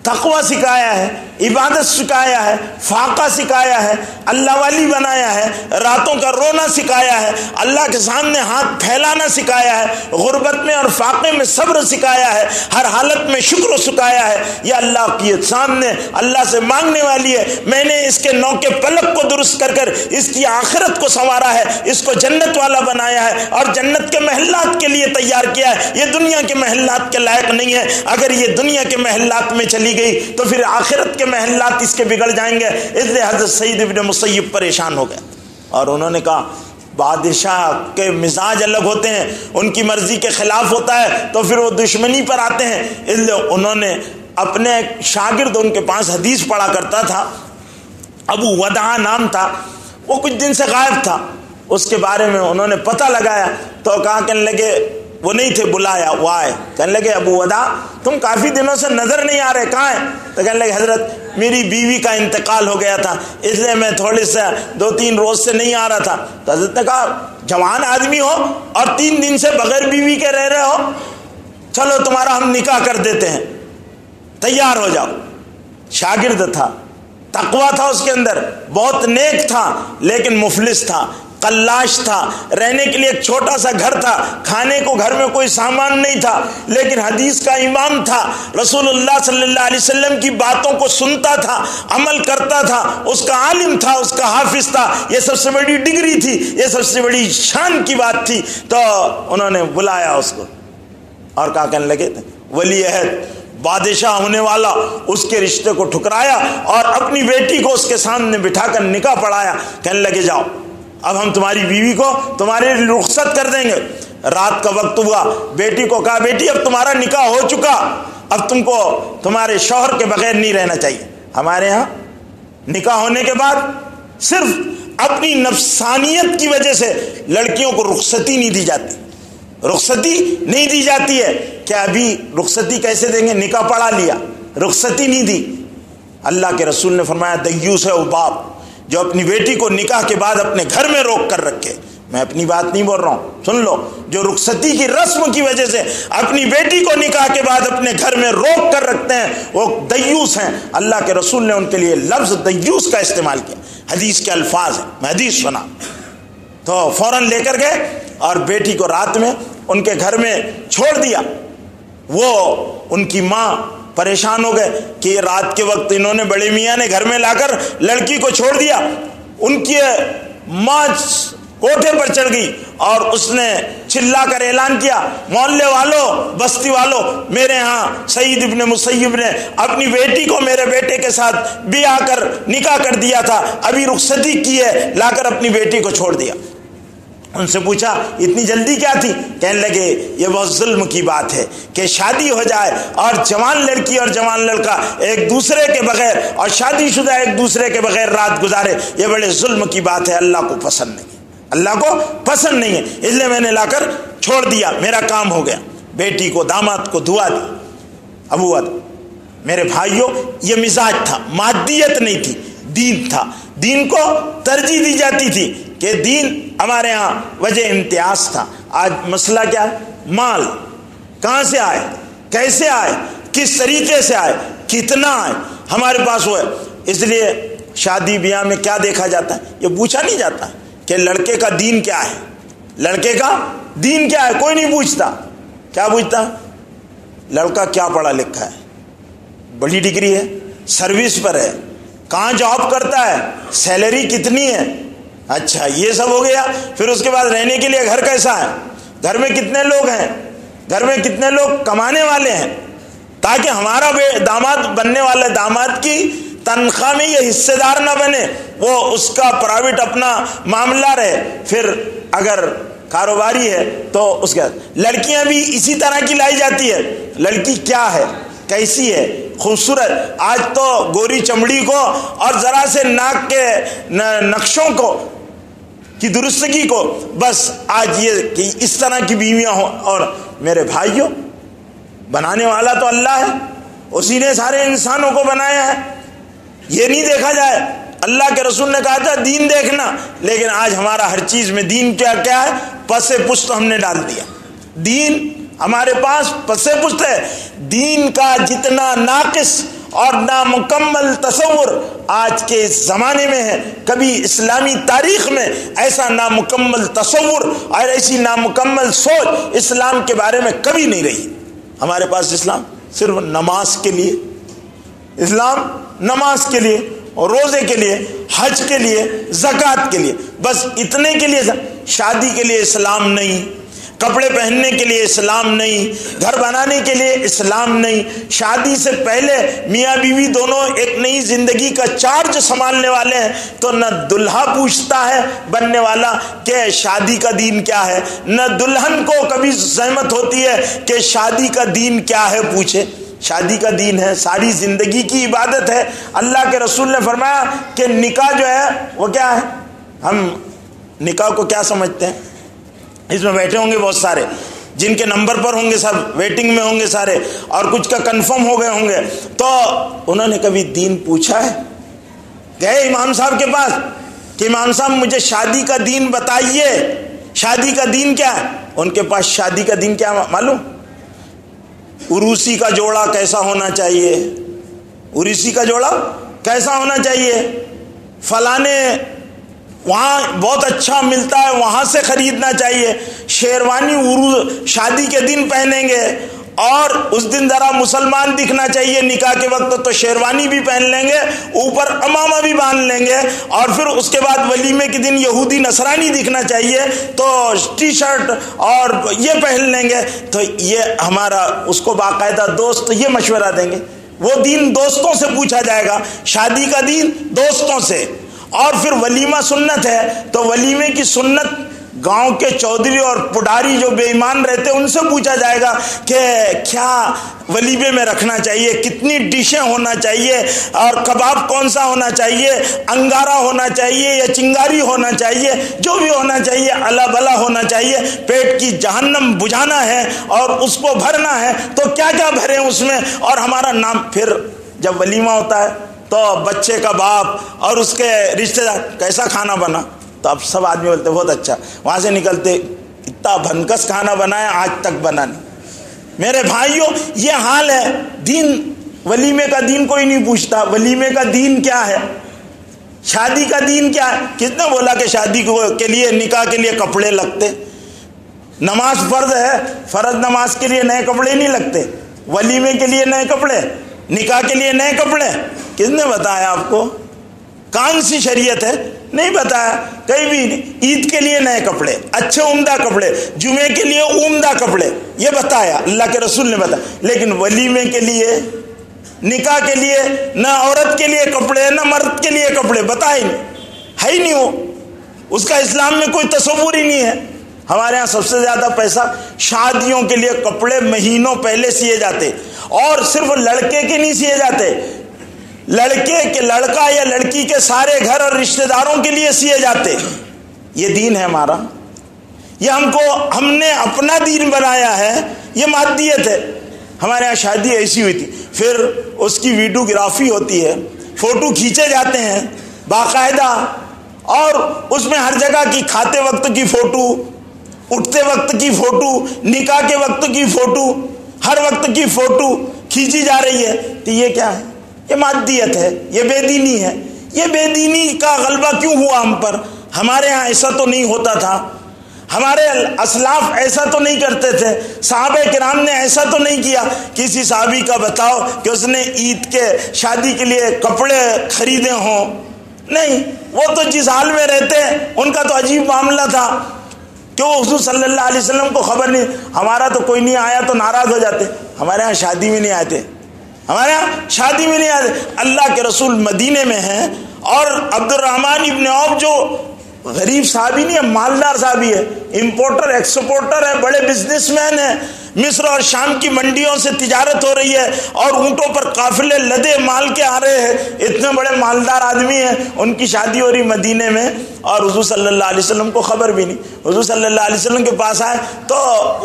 Speaker 1: تقوی سکھایا ہے، عبادت سکھایا ہے، فاقہ سکھایا ہے، اللہ والی بنایا ہے، راتوں کا رونا سکھایا ہے، اللہ کے سامنے ہاتھ پھیلانا سکھایا ہے، غربت میں اور فاقے میں صبر سکھایا ہے، ہر حالت میں شکر سکھایا ہے. یہ اللہ کی سامنے اللہ سے مانگنے والی ہے. میں نے اس کے نوکے پلک کو درست کر کر اس کی آخرت کو سنوارا ہے، اس کو جنت والا بنایا ہے اور جنت کے محلات کے لیے تیار کیا ہے. یہ دنیا کے محلات کے لائق نہیں ہے. اگر یہ دنیا کے محلات میں چلی گئی تو پھر آخرت کے محلات اس کے بگڑ جائیں گے. اس لیے حضرت سعید ابن مسیب پریشان ہو گئے اور انہوں نے کہا بادشاہ کے مزاج الگ ہوتے ہیں، ان کی مرضی کے خلاف ہوتا ہے تو پھر وہ دشمنی پر آتے ہیں. اس لیے انہوں نے اپنے شاگرد ان کے پاس حدیث پڑھا کرتا تھا، ابو وداع نام تھا، وہ کچھ دن سے غائب تھا. اس کے بارے میں انہوں نے پتہ لگایا تو کہا کہنے لگے وہ نہیں تھے، بلایا وہ آئے. کہنے لگے ابو وداع تم کافی دنوں سے نظر نہیں آ رہے، کہاں ہیں؟ تو کہنے لگے حضرت میری بیوی کا انتقال ہو گیا تھا، اس لیے میں تھوڑے سے 2-3 روز سے نہیں آ رہا تھا. تو حضرت نے کہا جوان آدمی ہو اور 3 دن سے بغیر بیوی کے رہ رہے ہو، چلو تمہارا ہم نکاح کر دیتے ہیں، تیار ہو جاؤ. شاگرد تھا، تقویٰ تھا اس کے اندر، بہت نیک تھا لیکن مفلس تھا، قلاش تھا، رہنے کے لیے ایک چھوٹا سا گھر تھا، کھانے کو گھر میں کوئی سامان نہیں تھا، لیکن حدیث کا امام تھا، رسول اللہ صلی اللہ علیہ وسلم کی باتوں کو سنتا تھا، عمل کرتا تھا، اس کا عالم تھا، اس کا حافظ تھا. یہ سب سے بڑی ڈگری تھی، یہ سب سے بڑی شان کی بات تھی. تو انہوں نے بلایا اس کو اور کہا کہنے لگے ولی عہد بادشاہ ہونے والا اس کے رشتے کو ٹھکرایا اور اپنی بیٹی کو اس کے سامنے بٹھا کر نکاح پڑھایا. کہنے لگے جاؤ اب ہم تمہاری بیوی کو تمہارے رخصت کر دیں گے. رات کا وقت ہوا، بیٹی کو کہا بیٹی اب تمہارا نکاح ہو چکا، اب تم کو تمہارے شوہر کے بغیر نہیں رہنا چاہیے. ہمارے ہاں نکاح ہونے کے بعد صرف اپنی نفسانیت کی وجہ سے لڑکیوں کو رخصتی نہیں دی جاتی، رخصتی نہیں دی جاتی ہے. کیا ابھی رخصتی کیسے دیں گے؟ نکاح پڑھا لیا، رخصتی نہیں دی. اللہ کے رسول نے فرمایا دیوس ہے وہ باپ جو اپنی بیٹی کو نکاح کے بعد اپنے گھر میں روک کر رکھے. میں اپنی بات نہیں بول رہا ہوں، سن لو. جو رخصتی کی رسم کی وجہ سے اپنی بیٹی کو نکاح کے بعد اپنے گھر میں روک کر رکھتے ہیں وہ دیوس ہیں. اللہ کے رسول نے ان کے لیے لفظ دیوس کا استعمال کیا. حدیث کے الفاظ ہیں، میں حدیث سنا تو فوراً لے کر گئے اور بیٹی کو رات میں ان کے گھر میں چھوڑ دیا. وہ ان کی ماں پریشان ہو گئے کہ رات کے وقت انہوں نے بڑے میاں نے گھر میں لا کر لڑکی کو چھوڑ دیا. ان کی ماں کوٹھے پر چڑھ گئی اور اس نے چلا کر اعلان کیا محلے والوں، بستی والوں، میرے ہاں سعید ابن مسیب نے اپنی بیٹی کو میرے بیٹے کے ساتھ بیاہ کر نکاح کر دیا تھا، ابھی رخصتی کی ہے، لا کر اپنی بیٹی کو چھوڑ دیا. ان سے پوچھا اتنی جلدی کیا تھی؟ کہنے لگے یہ بہت ظلم کی بات ہے کہ شادی ہو جائے اور جوان لڑکی اور جوان لڑکا ایک دوسرے کے بغیر اور شادی شدہ ایک دوسرے کے بغیر رات گزارے، یہ بڑے ظلم کی بات ہے، اللہ کو پسند نہیں ہے، اللہ کو پسند نہیں ہے. اس لیے میں نے لا کر چھوڑ دیا، میرا کام ہو گیا. بیٹی کو داماد کو دعا دی. ابو ود میرے بھائیوں یہ مزاج تھا، مادیت نہیں تھی، دین تھا. دین کو ترجیح دی جاتی تھی کہ دین ہمارے ہاں وجہ امتیاز تھا. آج مسئلہ کیا ہے؟ مال کہاں سے آئے, کیسے آئے, کس طریقے سے آئے, کتنا آئے, ہمارے پاس وہ ہے. اس لیے شادی بیاہ میں کیا دیکھا جاتا ہے, یہ پوچھا نہیں جاتا کہ لڑکے کا دین کیا ہے, لڑکے کا دین کیا ہے, کوئی نہیں پوچھتا. کیا پوچھتا, لڑکا کیا پڑھا لکھا ہے, بڑی ڈگری ہے, سروس پر ہے, کہاں جاب کرتا ہے, سیلری کتنی ہے, اچھا یہ سب ہو گیا. پھر اس کے بعد رہنے کے لیے گھر کیسا ہے, گھر میں کتنے لوگ ہیں, گھر میں کتنے لوگ کمانے والے ہیں, تاکہ ہمارا داماد بننے والا داماد کی تنخواہ میں یہ حصے دار نہ بنے, وہ اس کا پرائیویٹ اپنا معاملہ رہے. پھر اگر کاروباری ہے تو اس کا. لڑکیاں بھی اسی طرح کی لائی جاتی ہے, لڑکی کیا ہے, کیسی ہے, خوبصورت. آج تو گوری چمڑی کو اور ذرا سے ناک کے نقشوں کو کی درستگی کو, بس آج یہ کہ اس طرح کی بیویاں ہوں. اور میرے بھائیوں, بنانے والا تو اللہ ہے, اسی نے سارے انسانوں کو بنایا ہے. یہ نہیں دیکھا جائے, اللہ کے رسول نے کہا تھا دین دیکھنا, لیکن آج ہمارا ہر چیز میں دین کیا کیا ہے, پسے پشت ہم نے ڈال دیا. دین ہمارے پاس پسے پشت ہے. دین کا جتنا ناقص اور نامکمل تصور آج کے زمانے میں ہے, کبھی اسلامی تاریخ میں ایسا نامکمل تصور اور ایسی نامکمل سوچ اسلام کے بارے میں کبھی نہیں رہی. ہمارے پاس اسلام صرف نماز کے لیے, اسلام نماز کے لیے اور روزے کے لیے, حج کے لیے, زکوٰۃ کے لیے, بس اتنے کے لیے. شادی کے لیے اسلام نہیں, کپڑے پہننے کے لیے اسلام نہیں, گھر بنانے کے لیے اسلام نہیں. شادی سے پہلے میاں بیوی دونوں ایک نئی زندگی کا چارج سنبھالنے والے ہیں, تو نہ دلہا پوچھتا ہے بننے والا کہ شادی کا دین کیا ہے, نہ دلہن کو کبھی زحمت ہوتی ہے کہ شادی کا دین کیا ہے پوچھے. شادی کا دین ہے, ساری زندگی کی عبادت ہے. اللہ کے رسول نے فرمایا کہ نکاح جو ہے وہ کیا ہے. ہم نکاح کو کیا سمجھتے ہیں, اس میں بیٹھے ہوں گے بہت سارے جن کے نمبر پر ہوں گے, سب ویٹنگ میں ہوں گے سارے, اور کچھ کا کنفرم ہو گئے ہوں گے. تو انہوں نے کبھی دین پوچھا ہے, گئے امام صاحب کے پاس کہ امام صاحب مجھے شادی کا دین بتائیے, شادی کا دین کیا ہے. ان کے پاس شادی کا دین کیا معلوم, عروسی کا جوڑا کیسا ہونا چاہیے, عروسی کا جوڑا کیسا ہونا چاہیے, فلانے وہاں بہت اچھا ملتا ہے وہاں سے خریدنا چاہیے, شیروانی شادی کے دن پہنیں گے, اور اس دن ذرا مسلمان دکھنا چاہیے نکاح کے وقت, تو شیروانی بھی پہن لیں گے, اوپر امامہ بھی باندھ لیں گے, اور پھر اس کے بعد ولیمے کے دن یہودی نصرانی دکھنا چاہیے تو ٹی شرٹ اور یہ پہن لیں گے. تو یہ ہمارا اس کو باقاعدہ دوست یہ مشورہ دیں گے. وہ دین دوستوں سے پوچھا جائے گا, شادی کا دین دوستوں سے. اور پھر ولیمہ سنت ہے, تو ولیمے کی سنت گاؤں کے چودھری اور پڈاری جو بے ایمان رہتے ان سے پوچھا جائے گا کہ کیا ولیمے میں رکھنا چاہیے, کتنی ڈشیں ہونا چاہیے, اور کباب کون سا ہونا چاہیے, انگارا ہونا چاہیے یا چنگاری ہونا چاہیے, جو بھی ہونا چاہیے اللہ بلا ہونا چاہیے. پیٹ کی جہنم بجھانا ہے اور اس کو بھرنا ہے, تو کیا کیا بھریں اس میں, اور ہمارا نام. پھر جب ولیمہ ہوتا ہے تو بچے کا باپ اور اس کے رشتہ دار کیسا کھانا بنا, تو اب سب آدمی بولتے بہت اچھا. وہاں سے نکلتے اتنا بھنکس کھانا بنایا آج تک بنا نہیں. میرے بھائیوں یہ حال ہے. دین ولیمے کا دین کوئی نہیں پوچھتا. ولیمے کا دین کیا ہے, شادی کا دین کیا ہے. کس نے بولا کہ شادی کے لیے نکاح کے لیے کپڑے لگتے, نماز فرض ہے, فرض نماز کے لیے نئے کپڑے نہیں لگتے, ولیمے کے لیے نئے کپڑے, نکاح کے لیے نئے کپڑے. کس نے بتایا آپ کو, کون سی شریعت ہے, نہیں بتایا کہیں بھی نہیں. عید کے لیے نئے کپڑے, اچھے عمدہ کپڑے, جمعے کے لیے عمدہ کپڑے, یہ بتایا اللہ کے رسول نے بتایا. لیکن ولیمے کے لیے, نکاح کے لیے نہ عورت کے لیے کپڑے نہ مرد کے لیے کپڑے بتائے ہے ہی نہیں. وہ اس کا اسلام میں کوئی تصور ہی نہیں ہے. ہمارے ہاں سب سے زیادہ پیسہ شادیوں کے لیے کپڑے مہینوں پہلے سیے جاتے, اور صرف لڑکے کے نہیں سیے جاتے, لڑکے کے لڑکا یا لڑکی کے سارے گھر اور رشتہ داروں کے لیے سیے جاتے. یہ دین ہے ہمارا, یہ ہم نے اپنا دین بنایا ہے, یہ مادیت ہے. ہمارے یہاں شادی ایسی ہوئی تھی, پھر اس کی ویڈیوگرافی ہوتی ہے, فوٹو کھینچے جاتے ہیں باقاعدہ, اور اس میں ہر جگہ کی کھاتے وقت کی فوٹو,
Speaker 2: اٹھتے وقت کی فوٹو، نکاح کے وقت کی فوٹو، ہر وقت کی فوٹو کھینچی جا رہی ہے، تو یہ کیا ہے؟ یہ مادیت ہے، یہ بے دینی ہے۔ یہ بے دینی کا غلبہ کیوں ہوا ہم پر؟ ہمارے ہاں ایسا تو نہیں ہوتا تھا، ہمارے اسلاف ایسا تو نہیں کرتے تھے، صحابہ کرام نے ایسا تو نہیں کیا۔ کسی صحابی کا بتاؤ کہ اس نے عید کے شادی کے لیے کپڑے خریدے ہوں؟ نہیں، وہ تو جس حال میں رہتے ان کا تو عجیب معاملہ تھا کہ وہ حضور صلی اللہ علیہ وسلم کو خبر نہیں۔ ہمارا تو کوئی نہیں آیا تو ناراض ہو جاتے، ہمارے ہاں شادی میں نہیں آئے تھے، ہمارے یہاں شادی میں نہیں آئے۔ اللہ کے رسول مدینے میں ہیں، اور عبد الرحمن ابن عوف جو غریب صحابی نہیں ہے، مالدار صحابی ہے، امپورٹر ایکسپورٹر ہے، بڑے بزنس مین ہیں، مصر اور شام کی منڈیوں سے تجارت ہو رہی ہے اور اونٹوں پر قافلے لدے مال کے آ رہے ہیں، اتنے بڑے مالدار آدمی ہیں، ان کی شادی ہو رہی مدینے میں، اور حضور صلی اللہ علیہ وسلم کو خبر بھی نہیں۔ حضور صلی اللہ علیہ وسلم کے پاس آئے تو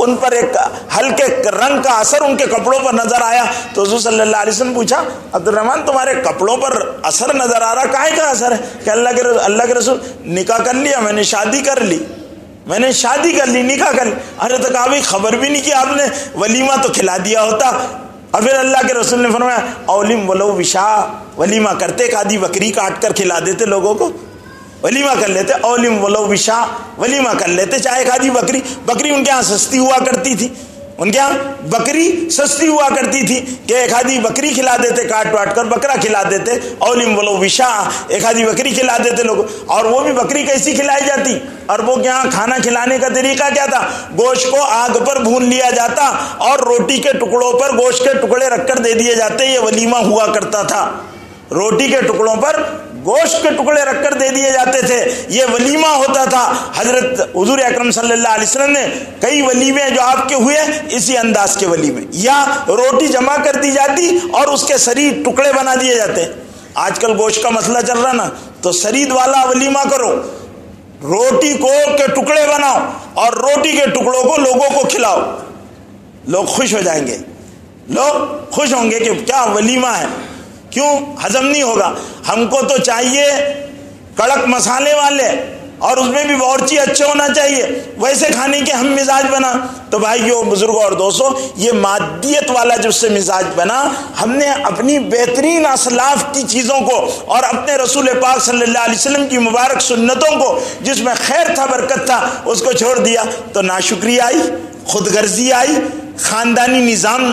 Speaker 2: ان پر ایک ہلکے رنگ کا اثر ان کے کپڑوں پر نظر آیا، تو حضور صلی اللہ علیہ وسلم پوچھا، عبد الرحمن تمہارے کپڑوں پر اثر نظر آ رہا، کائے کا اثر ہے؟ کہ اللہ کے رسول نکاح کر لیا، میں نے شادی کر لی، میں نے شادی کر لی، نکاح کر لی۔ ارے تو کہا بھائی خبر بھی نہیں کہ آپ نے ولیمہ تو کھلا دیا ہوتا۔ اور پھر اللہ کے رسول نے فرمایا اولم ولو وشا، ولیمہ کرتے، ایک آدھی بکری کاٹ کر کھلا دیتے لوگوں کو، ولیمہ کر لیتے، اولم ولو وشا، ولیمہ کر لیتے، چاہے ایک آدھی بکری ان کے ہاں سستی ہوا کرتی تھی، ان کے ہاں بکری سستی ہوا کرتی تھی کہ ایک آدھی بکری کھلا دیتے، کاٹ واٹ کر بکرا کھلا دیتے، اولم ولو وشا، ایک آدھی بکری کھلا دیتے لوگ۔ اور وہ بھی بکری کیسی کھلائی جاتی؟ عربوں کے یہاں کھانا کھلانے کا طریقہ کیا تھا؟ گوشت کو آگ پر بھون لیا جاتا اور روٹی کے ٹکڑوں پر گوشت کے ٹکڑے رکھ کر دے دیے جاتے، یہ ولیمہ ہوا کرتا تھا۔ روٹی کے ٹکڑوں پر گوشت کے ٹکڑے رکھ کر دے دیے جاتے تھے، یہ ولیمہ ہوتا تھا۔ حضرت حضور اکرم صلی اللہ علیہ وسلم نے کئی ولیمے جو آپ کے ہوئے اسی انداز کے ولیمے، یا روٹی جمع کر دی جاتی اور اس کے سرید ٹکڑے بنا دیے جاتے۔ آج کل گوشت کا مسئلہ چل رہا نا، تو سرید والا ولیمہ کرو، روٹی کو کے ٹکڑے بناؤ اور روٹی کے ٹکڑوں کو لوگوں کو کھلاؤ، لوگ خوش ہو جائیں گے، لوگ خوش ہوں گے کہ کیا ولیمہ ہے۔ کیوں ہضم نہیں ہوگا؟ ہم کو تو چاہیے کڑک مسالے والے، اور اس میں بھی باورچی اچھے ہونا چاہیے، ویسے کھانے کے ہم مزاج بنا۔ تو بھائیو، بزرگوں اور دوستوں، یہ مادیت والا جب سے مزاج بنا، ہم نے اپنی بہترین اسلاف کی چیزوں کو اور اپنے رسول پاک صلی اللہ علیہ وسلم کی مبارک سنتوں کو، جس میں خیر تھا، برکت تھا، اس کو چھوڑ دیا۔ تو ناشکری آئی، خود غرضی آئی، خاندانی نظام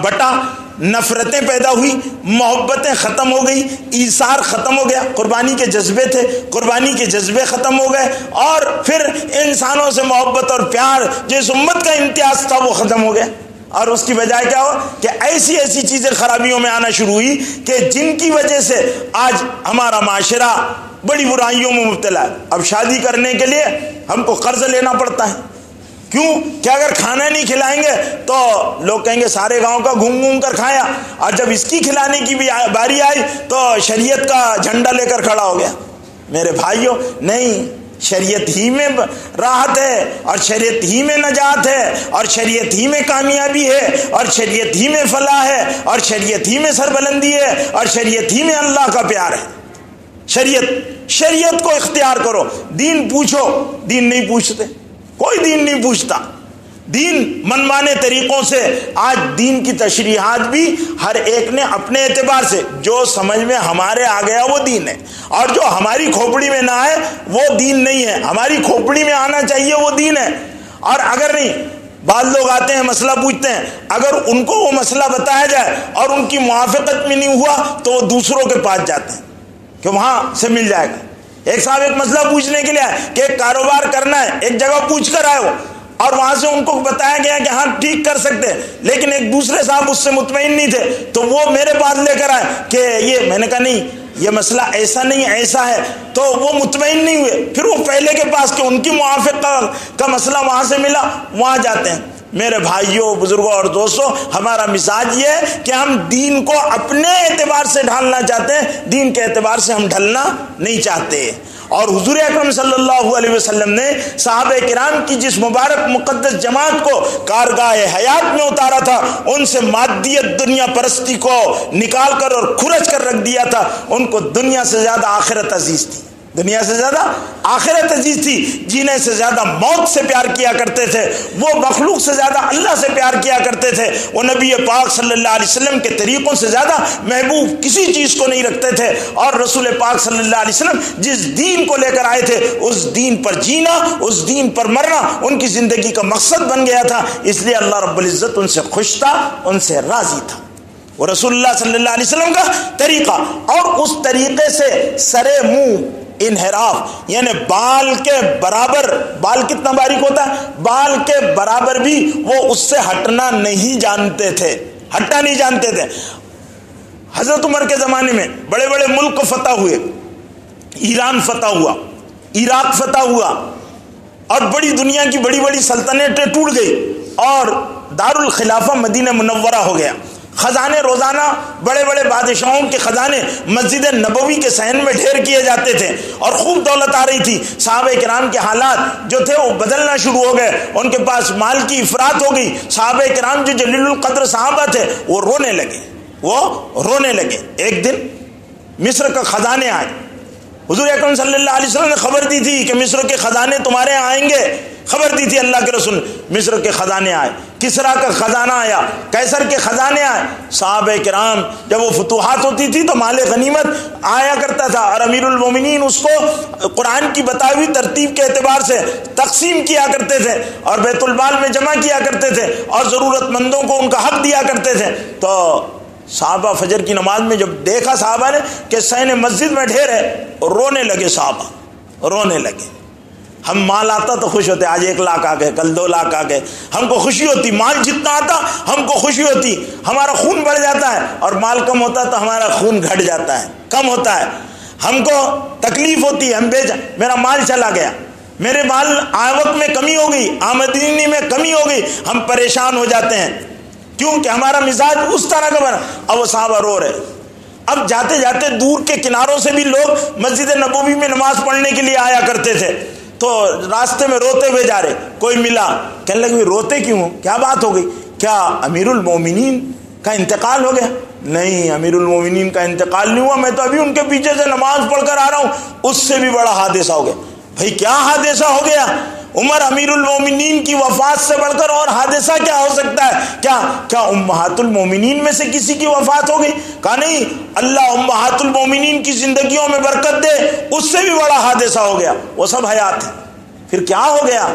Speaker 2: بٹا، نفرتیں پیدا ہوئی، محبتیں ختم ہو گئی، ایثار ختم ہو گیا، قربانی کے جذبے تھے، قربانی کے جذبے ختم ہو گئے، اور پھر انسانوں سے محبت اور پیار جس امت کا امتیاز تھا وہ ختم ہو گیا۔ اور اس کی بجائے کیا ہو کہ ایسی ایسی چیزیں خرابیوں میں آنا شروع ہوئی کہ جن کی وجہ سے آج ہمارا معاشرہ بڑی برائیوں میں مبتلا ہے۔ اب شادی کرنے کے لیے ہم کو قرض لینا پڑتا ہے، کیوں کہ اگر کھانا نہیں کھلائیں گے تو لوگ کہیں گے سارے گاؤں کا گھوم گھوم کر کھایا، اور جب اس کی کھلانے کی بھی باری آئی تو شریعت کا جھنڈا لے کر کھڑا ہو گیا۔ میرے بھائیوں، نہیں، شریعت ہی میں راحت ہے، اور شریعت ہی میں نجات ہے، اور شریعت ہی میں کامیابی ہے، اور شریعت ہی میں فلاح ہے، اور شریعت ہی میں سربلندی ہے، اور شریعت ہی میں اللہ کا پیار ہے۔ شریعت کو اختیار کرو، دین پوچھو، دین نہیں پوچھتے، کوئی دین نہیں پوچھتا۔ دین منمانے طریقوں سے، آج دین کی تشریحات بھی ہر ایک نے اپنے اعتبار سے، جو سمجھ میں ہمارے آ گیا وہ دین ہے، اور جو ہماری کھوپڑی میں نہ آئے وہ دین نہیں ہے۔ ہماری کھوپڑی میں آنا چاہیے وہ دین ہے، اور اگر نہیں، بعض لوگ آتے ہیں مسئلہ پوچھتے ہیں، اگر ان کو وہ مسئلہ بتایا جائے اور ان کی موافقت میں نہیں ہوا تو وہ دوسروں کے پاس جاتے ہیں کہ وہاں سے مل جائے گا۔ ایک صاحب ایک مسئلہ پوچھنے کے لیے آئے کہ ایک کاروبار کرنا ہے، ایک جگہ پوچھ کر آئے ہو، اور وہاں سے ان کو بتایا گیا کہ ہاں ٹھیک کر سکتے، لیکن ایک دوسرے صاحب اس سے مطمئن نہیں تھے، تو وہ میرے پاس لے کر آئے کہ یہ، میں نے کہا نہیں، یہ مسئلہ ایسا نہیں ایسا ہے، تو وہ مطمئن نہیں ہوئے، پھر وہ پہلے کے پاس کہ ان کی موافقت کا مسئلہ وہاں سے ملا، وہاں جاتے ہیں۔ میرے بھائیوں، بزرگوں اور دوستوں، ہمارا مزاج یہ ہے کہ ہم دین کو اپنے اعتبار سے ڈھالنا چاہتے ہیں، دین کے اعتبار سے ہم ڈھلنا نہیں چاہتے۔ اور حضور اکرم صلی اللہ علیہ وسلم نے صحابہ کرام کی جس مبارک مقدس جماعت کو کارگاہ حیات میں اتارا تھا، ان سے مادیت دنیا پرستی کو نکال کر اور کھرچ کر رکھ دیا تھا، ان کو دنیا سے زیادہ آخرت عزیز تھی۔ دنیا سے زیادہ آخرت عزیز تھی، جینے سے زیادہ موت سے پیار کیا کرتے تھے، وہ مخلوق سے زیادہ اللہ سے پیار کیا کرتے تھے، وہ نبی پاک صلی اللہ علیہ وسلم کے طریقوں سے زیادہ محبوب کسی چیز کو نہیں رکھتے تھے، اور رسول پاک صلی اللہ علیہ وسلم جس دین کو لے کر آئے تھے اس دین پر جینا، اس دین پر مرنا ان کی زندگی کا مقصد بن گیا تھا، اس لیے اللہ رب العزت ان سے خوش تھا، ان سے راضی تھا۔ وہ رسول اللہ صلی اللہ علیہ وسلم کا طریقہ، اور اس طریقے سے سرے منہ انحراف، یعنی بال کے برابر، بال کتنا باریک ہوتا ہے، بال کے برابر بھی وہ اس سے ہٹنا نہیں جانتے تھے، ہٹنا نہیں جانتے تھے۔ حضرت عمر کے زمانے میں بڑے بڑے ملک فتح ہوئے، ایران فتح ہوا، عراق فتح ہوا، اور بڑی دنیا کی بڑی بڑی سلطنتیں ٹوٹ گئی، اور دارالخلافہ مدینہ منورہ ہو گیا۔ خزانے روزانہ بڑے بڑے بادشاہوں کے خزانے مسجد نبوی کے صحن میں ڈھیر کیے جاتے تھے، اور خوب دولت آ رہی تھی۔ صحابہ کرام کے حالات جو تھے وہ بدلنا شروع ہو گئے، ان کے پاس مال کی افراط ہو گئی۔ صحابہ کرام جو جلیل القدر صحابہ تھے وہ رونے لگے۔ ایک دن مصر کا خزانے آئے، حضور اکرم صلی اللہ علیہ وسلم نے خبر دی تھی کہ مصر کے خزانے تمہارے یہاں آئیں گے، خبر دی تھی اللہ کے رسول۔ مصر کے خزانے آئے، کسرا کا خزانہ آیا، قیصر کے خزانے آئے۔ صحابہ کرام جب وہ فتوحات ہوتی تھی تو مال غنیمت آیا کرتا تھا، اور امیر المومنین اس کو قرآن کی بتائی ہوئی ترتیب کے اعتبار سے تقسیم کیا کرتے تھے، اور بیت المال میں جمع کیا کرتے تھے، اور ضرورت مندوں کو ان کا حق دیا کرتے تھے۔ تو صحابہ فجر کی نماز میں جب دیکھا صحابہ نے کہ صحن مسجد میں ڈھیر ہے، رونے لگے، صحابہ رونے لگے۔ ہم مال آتا تو خوش ہوتے، آج 1 لاکھ آ گئے، کل 2 لاکھ آ گئے، ہم کو خوشی ہوتی، مال جتنا آتا ہم کو خوشی ہوتی، ہمارا خون بڑھ جاتا ہے، اور مال کم ہوتا تو ہمارا خون گھٹ جاتا ہے، کم ہوتا ہے، ہم کو تکلیف ہوتی ہے، ہم میرا مال چلا گیا، میرے مال آوت میں کمی ہو گئی، آمدنی میں کمی ہو گئی، ہم پریشان ہو جاتے ہیں، کیونکہ ہمارا مزاج اس طرح کا بنا۔ اب وہ صحابہ رو رہے۔ اب جاتے جاتے دور کے کناروں سے بھی لوگ مسجد نبوی میں نماز پڑھنے کے لیے آیا کرتے تھے، تو راستے میں روتے ہوئے جا رہے، کوئی ملا، کہنے لگے روتے کیوں ہو، کیا بات ہو گئی، کیا امیر المومنین کا انتقال ہو گیا؟ نہیں، امیر المومنین کا انتقال نہیں ہوا، میں تو ابھی ان کے پیچھے سے نماز پڑھ کر آ رہا ہوں، اس سے بھی بڑا حادثہ ہو گیا۔ بھائی کیا حادثہ ہو گیا؟ عمر امیر المومنین کی وفات سے بڑھ کر اور حادثہ کیا ہو سکتا ہے؟ کیا امہات المومنین میں سے کسی کی وفات ہو گئی؟ کہا نہیں، اللہ امہات المومنین کی زندگیوں میں برکت دے، اس سے بھی بڑا حادثہ ہو گیا، وہ سب حیات ہیں۔ پھر کیا ہو گیا؟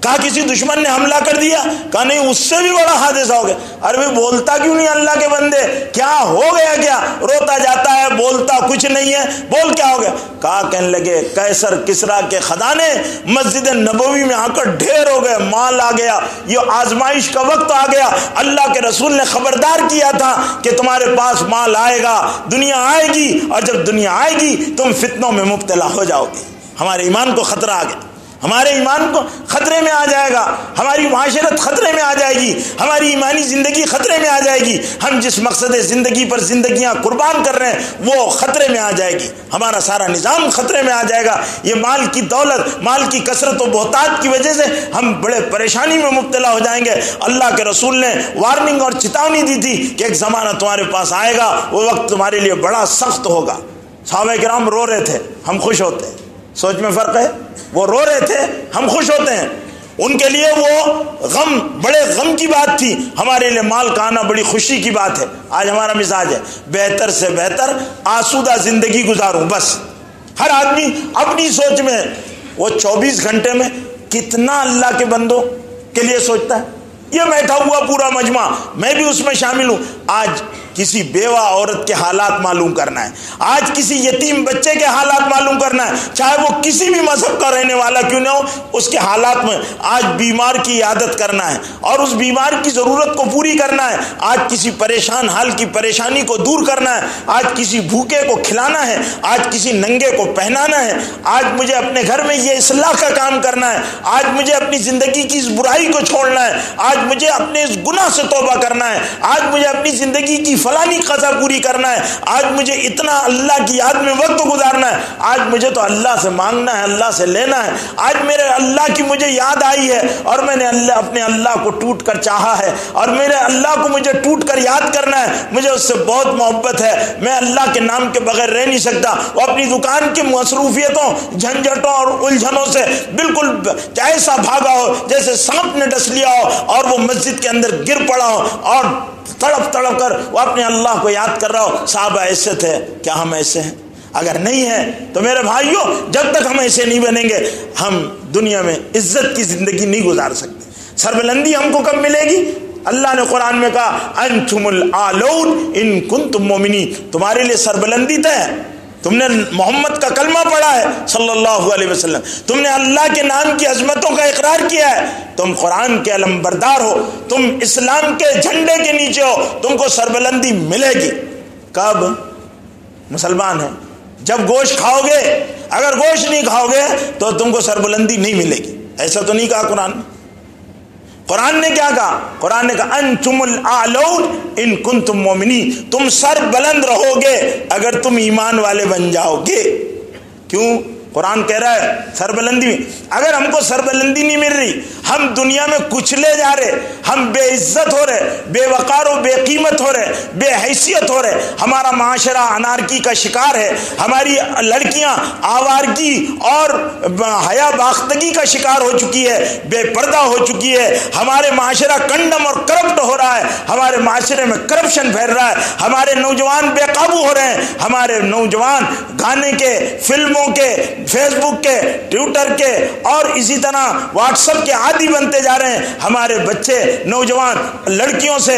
Speaker 2: کہا کسی دشمن نے حملہ کر دیا؟ کہا نہیں، اس سے بھی بڑا حادثہ ہو گیا۔ ارے بولتا کیوں نہیں اللہ کے بندے، کیا ہو گیا؟ کیا روتا جاتا ہے، بولتا کچھ نہیں ہے، بول کیا ہو گیا؟ کہا کہنے لگے قیصر کسرا کے خزانے مسجد نبوی میں آ کر ڈھیر ہو گئے، مال آ گیا، یہ آزمائش کا وقت آ گیا، اللہ کے رسول نے خبردار کیا تھا کہ تمہارے پاس مال آئے گا، دنیا آئے گی، اور جب دنیا آئے گی تم فتنوں میں مبتلا ہو جاؤ گے۔ ہمارے ایمان کو خطرہ آ گیا، ہمارے ایمان کو خطرے میں آ جائے گا، ہماری معاشرت خطرے میں آ جائے گی، ہماری ایمانی زندگی خطرے میں آ جائے گی، ہم جس مقصد زندگی پر زندگیاں قربان کر رہے ہیں وہ خطرے میں آ جائے گی، ہمارا سارا نظام خطرے میں آ جائے گا۔ یہ مال کی دولت، مال کی کثرت و بہتات کی وجہ سے ہم بڑے پریشانی میں مبتلا ہو جائیں گے۔ اللہ کے رسول نے وارننگ اور چتاونی دی تھی کہ ایک زمانہ تمہارے پاس آئے گا، وہ وقت تمہارے لیے بڑا سخت ہوگا۔ صحابہ کرام رو رہے تھے، ہم خوش ہوتے ہیں، سوچ میں فرق ہے، وہ رو رہے تھے، ہم خوش ہوتے ہیں۔ ان کے لیے وہ غم بڑے غم کی بات تھی، ہمارے لیے مال کا آنا بڑی خوشی کی بات ہے۔ آج ہمارا مزاج ہے بہتر سے بہتر آسودہ زندگی گزاروں، بس ہر آدمی اپنی سوچ میں، وہ 24 گھنٹے میں کتنا اللہ کے بندوں کے لیے سوچتا ہے۔ یہ بیٹھا ہوا پورا مجمع، میں بھی اس میں شامل ہوں، آج کسی بیوہ عورت کے حالات معلوم کرنا ہے، آج کسی یتیم بچے کے حالات معلوم کرنا ہے، چاہے وہ کسی بھی مذہب کا رہنے والا کیوں نہ ہو، اس کے حالات میں آج بیمار کی عیادت کرنا ہے، اور اس بیمار کی ضرورت کو پوری کرنا ہے، آج کسی پریشان حال کی پریشانی کو دور کرنا ہے، آج کسی بھوکے کو کھلانا ہے، آج کسی ننگے کو پہنانا ہے، آج مجھے اپنے گھر میں یہ اصلاح کا کام کرنا ہے، آج مجھے اپنی زندگی کی اس برائی کو چھوڑنا ہے، آج مجھے اپنے اس گناہ سے توبہ کرنا ہے، آج مجھے اپنی زندگی کی فلانی قضا پوری کرنا ہے، آج مجھے اتنا اللہ کی یاد میں وقت گزارنا ہے، آج مجھے تو اللہ سے مانگنا ہے، اللہ سے لینا ہے، آج میرے اللہ کی مجھے یاد آئی ہے اور میں نے اپنے اللہ کو ٹوٹ کر چاہا ہے اور میرے اللہ کو مجھے ٹوٹ کر یاد کرنا ہے، مجھے اس سے بہت محبت ہے، میں اللہ کے نام کے بغیر رہ نہیں سکتا۔ وہ اپنی دکان کی مصروفیتوں، جھنجھٹوں اور الجھنوں سے بالکل ایسا بھاگا ہو جیسے سانپ نے ڈس لیا ہو اور وہ مسجد کے اندر گر پڑا ہو اور تڑپ تڑپ کر وہ اپنے اللہ کو یاد کر رہا ہو۔ صحابہ ایسے تھے، کیا ہم ایسے ہیں؟ اگر نہیں ہے تو میرے بھائیوں، جب تک ہم ایسے نہیں بنیں گے ہم دنیا میں عزت کی زندگی نہیں گزار سکتے۔ سربلندی ہم کو کب ملے گی؟ اللہ نے قرآن میں کہا انتم العالون ان کنتم مومنین، تمہارے لیے سربلندی طے ہے۔ تم نے محمد کا کلمہ پڑھا ہے صلی اللہ علیہ وسلم، تم نے اللہ کے نام کی عظمتوں کا اقرار کیا ہے، تم قرآن کے علمبردار ہو، تم اسلام کے جھنڈے کے نیچے ہو، تم کو سربلندی ملے گی۔ کب؟ مسلمان ہیں جب گوشت کھاؤ گے، اگر گوشت نہیں کھاؤ گے تو تم کو سربلندی نہیں ملے گی۔ ایسا تو نہیں کہا قرآن نے۔ قرآن نے کیا کہا؟ قرآن نے کہا انتم الاعلون ان کنتم مومنین، تم سر بلند رہو گے اگر تم ایمان والے بن جاؤ گے۔ کیوں؟ قرآن کہہ رہا ہے سربلندی میں، اگر ہم کو سربلندی نہیں مل رہی، ہم دنیا میں کچلے جا رہے، ہم بے عزت ہو رہے، بے وقار و بے قیمت ہو رہے، بے حیثیت ہو رہے، ہمارا معاشرہ انارکی کا شکار ہے، ہماری لڑکیاں آوارگی اور حیا باختگی کا شکار ہو چکی ہے، بے پردہ ہو چکی ہے، ہمارے معاشرہ کنڈم اور کرپٹ ہو رہا ہے، ہمارے معاشرے میں کرپشن پھیل رہا ہے، ہمارے نوجوان بے قابو ہو رہے ہیں، ہمارے نوجوان گانے کے، فلموں کے، فیس بک کے، ٹویٹر کے اور اسی طرح واٹس ایپ کے عادی بنتے جا رہے ہیں، ہمارے بچے نوجوان لڑکیوں سے،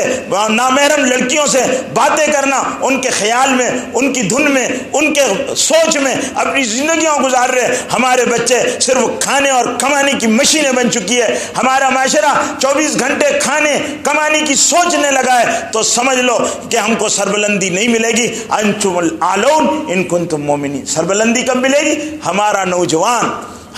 Speaker 2: نامحرم لڑکیوں سے باتیں کرنا، ان کے خیال میں، ان کی دھن میں، ان کے سوچ میں اپنی زندگیوں گزار رہے ہیں، ہمارے بچے صرف کھانے اور کمانے کی مشینیں بن چکی ہے، ہمارا معاشرہ 24 گھنٹے کھانے کمانے کی سوچنے لگا ہے، تو سمجھ لو کہ ہم کو سربلندی نہیں ملے گی۔ انتم الاعلون ان کنتم مومنین، سربلندی کب ملے گی؟ ہمارا نوجوان،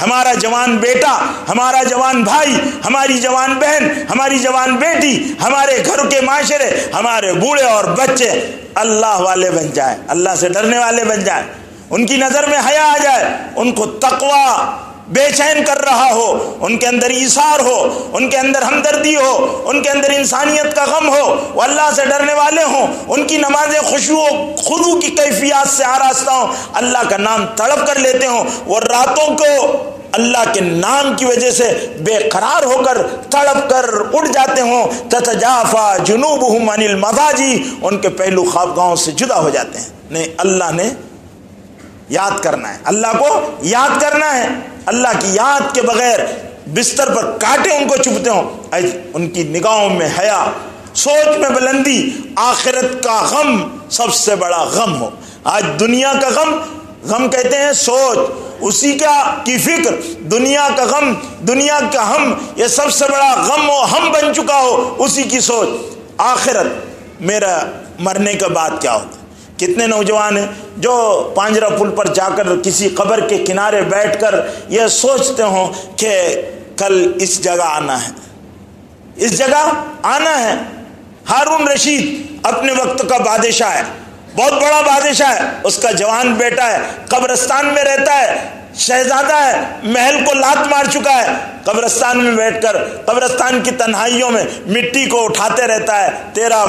Speaker 2: ہمارا جوان بیٹا، ہمارا جوان بھائی، ہماری جوان بہن، ہماری جوان بیٹی، ہمارے گھر کے معاشرے، ہمارے بوڑھے اور بچے اللہ والے بن جائے، اللہ سے ڈرنے والے بن جائے، ان کی نظر میں حیا آ جائے، ان کو تقوی بے چین کر رہا ہو، ان کے اندر ایثار ہو، ان کے اندر ہمدردی ہو، ان کے اندر انسانیت کا غم ہو، وہ اللہ سے ڈرنے والے ہوں، ان کی نمازیں خشوع و خضوع کی کیفیات سے آراستہ ہوں، اللہ کا نام تڑپ کر لیتے ہوں، وہ راتوں کو اللہ کے نام کی وجہ سے بے قرار ہو کر تڑپ کر اٹھ جاتے ہوں، تتجافا جنوبہم عن المضاجع، ان کے پہلو خوابگاہوں سے جدا ہو جاتے ہیں۔ نہیں، اللہ نے یاد کرنا ہے، اللہ کو یاد کرنا ہے، اللہ کی یاد کے بغیر بستر پر کاٹے ان کو چبھتے ہوں، ان کی نگاہوں میں حیا، سوچ میں بلندی، آخرت کا غم سب سے بڑا غم ہو۔ آج دنیا کا غم کہتے ہیں سوچ، اسی کی فکر، دنیا کا غم، دنیا کا ہم، یہ سب سے بڑا غم و ہم بن چکا ہو، اسی کی سوچ۔ آخرت، میرا مرنے کے بعد کیا ہوگا؟ کتنے نوجوان ہیں جو پانجرا پل پر جا کر کسی قبر کے کنارے بیٹھ کر یہ سوچتے ہوں کہ کل اس جگہ آنا ہے، اس جگہ آنا ہے۔ ہارون رشید اپنے وقت کا بادشاہ ہے، بہت بڑا بادشاہ ہے، اس کا جوان بیٹا ہے، قبرستان میں رہتا ہے، شہزادہ ہے، محل کو لات مار چکا ہے، قبرستان میں بیٹھ کر قبرستان کی تنہائیوں میں مٹی کو اٹھاتے رہتا ہے، تیرا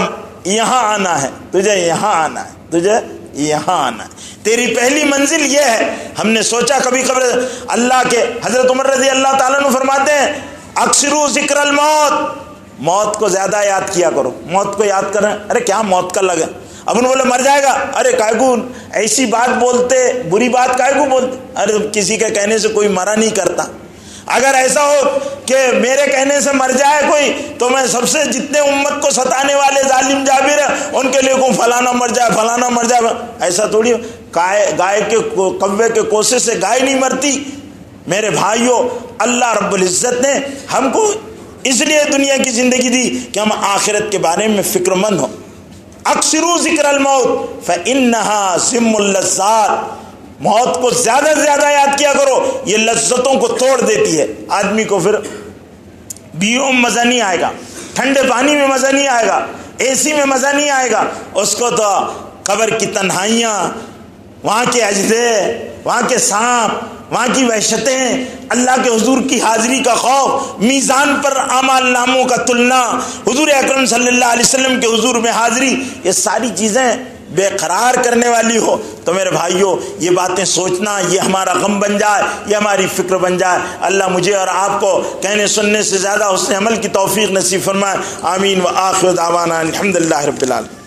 Speaker 2: یہاں آنا ہے، تجھے یہاں آنا ہے، تجھے یہاں آنا ہے، تیری پہلی منزل یہ ہے۔ ہم نے سوچا کبھی اللہ کے حضرت عمر رضی اللہ تعالیٰ عنہ فرماتے ہیں اکثروا ذکر الموت، موت کو زیادہ یاد کیا کرو، موت کو یاد کریں۔ ارے کیا موت کا لگا؟ اب انہوں بولے مر جائے گا، ارے کائے کو ایسی بات بولتے، بری بات کائے کو بولتے؟ ارے کسی کے کہنے سے کوئی مرا نہیں کرتا، اگر ایسا ہو کہ میرے کہنے سے مر جائے کوئی تو میں سب سے جتنے امت کو ستانے والے ظالم جابر ہیں ان کے لیے کہوں فلانا مر جائے، فلانا مر جائے۔ ایسا تھوڑی گائے کے کوے کے کوسے سے گائے نہیں مرتی۔ میرے بھائیوں، اللہ رب العزت نے ہم کو اس لیے دنیا کی زندگی دی کہ ہم آخرت کے بارے میں فکر مند ہوں۔ اکثروا ذکر الموت فإنها ذم اللذات، موت کو زیادہ سے زیادہ یاد کیا کرو، یہ لذتوں کو توڑ دیتی ہے۔ آدمی کو پھر بیروں میں مزہ نہیں آئے گا، ٹھنڈے پانی میں مزہ نہیں آئے گا، اے سی میں مزہ نہیں آئے گا، اس کو تو قبر کی تنہائیاں، وہاں کے اجدے، وہاں کے سانپ، وہاں کی وحشتیں، اللہ کے حضور کی حاضری کا خوف، میزان پر اعمال ناموں کا تلنا، حضور اکرم صلی اللہ علیہ وسلم کے حضور میں حاضری، یہ ساری چیزیں بے قرار کرنے والی ہو تو میرے بھائیوں یہ باتیں سوچنا، یہ ہمارا غم بن جائے، یہ ہماری فکر بن جائے۔ اللہ مجھے اور آپ کو کہنے سننے سے زیادہ حسن عمل کی توفیق نصیب فرمائے۔ آمین۔ وآخر دعوانا الحمدللہ رب العالمین۔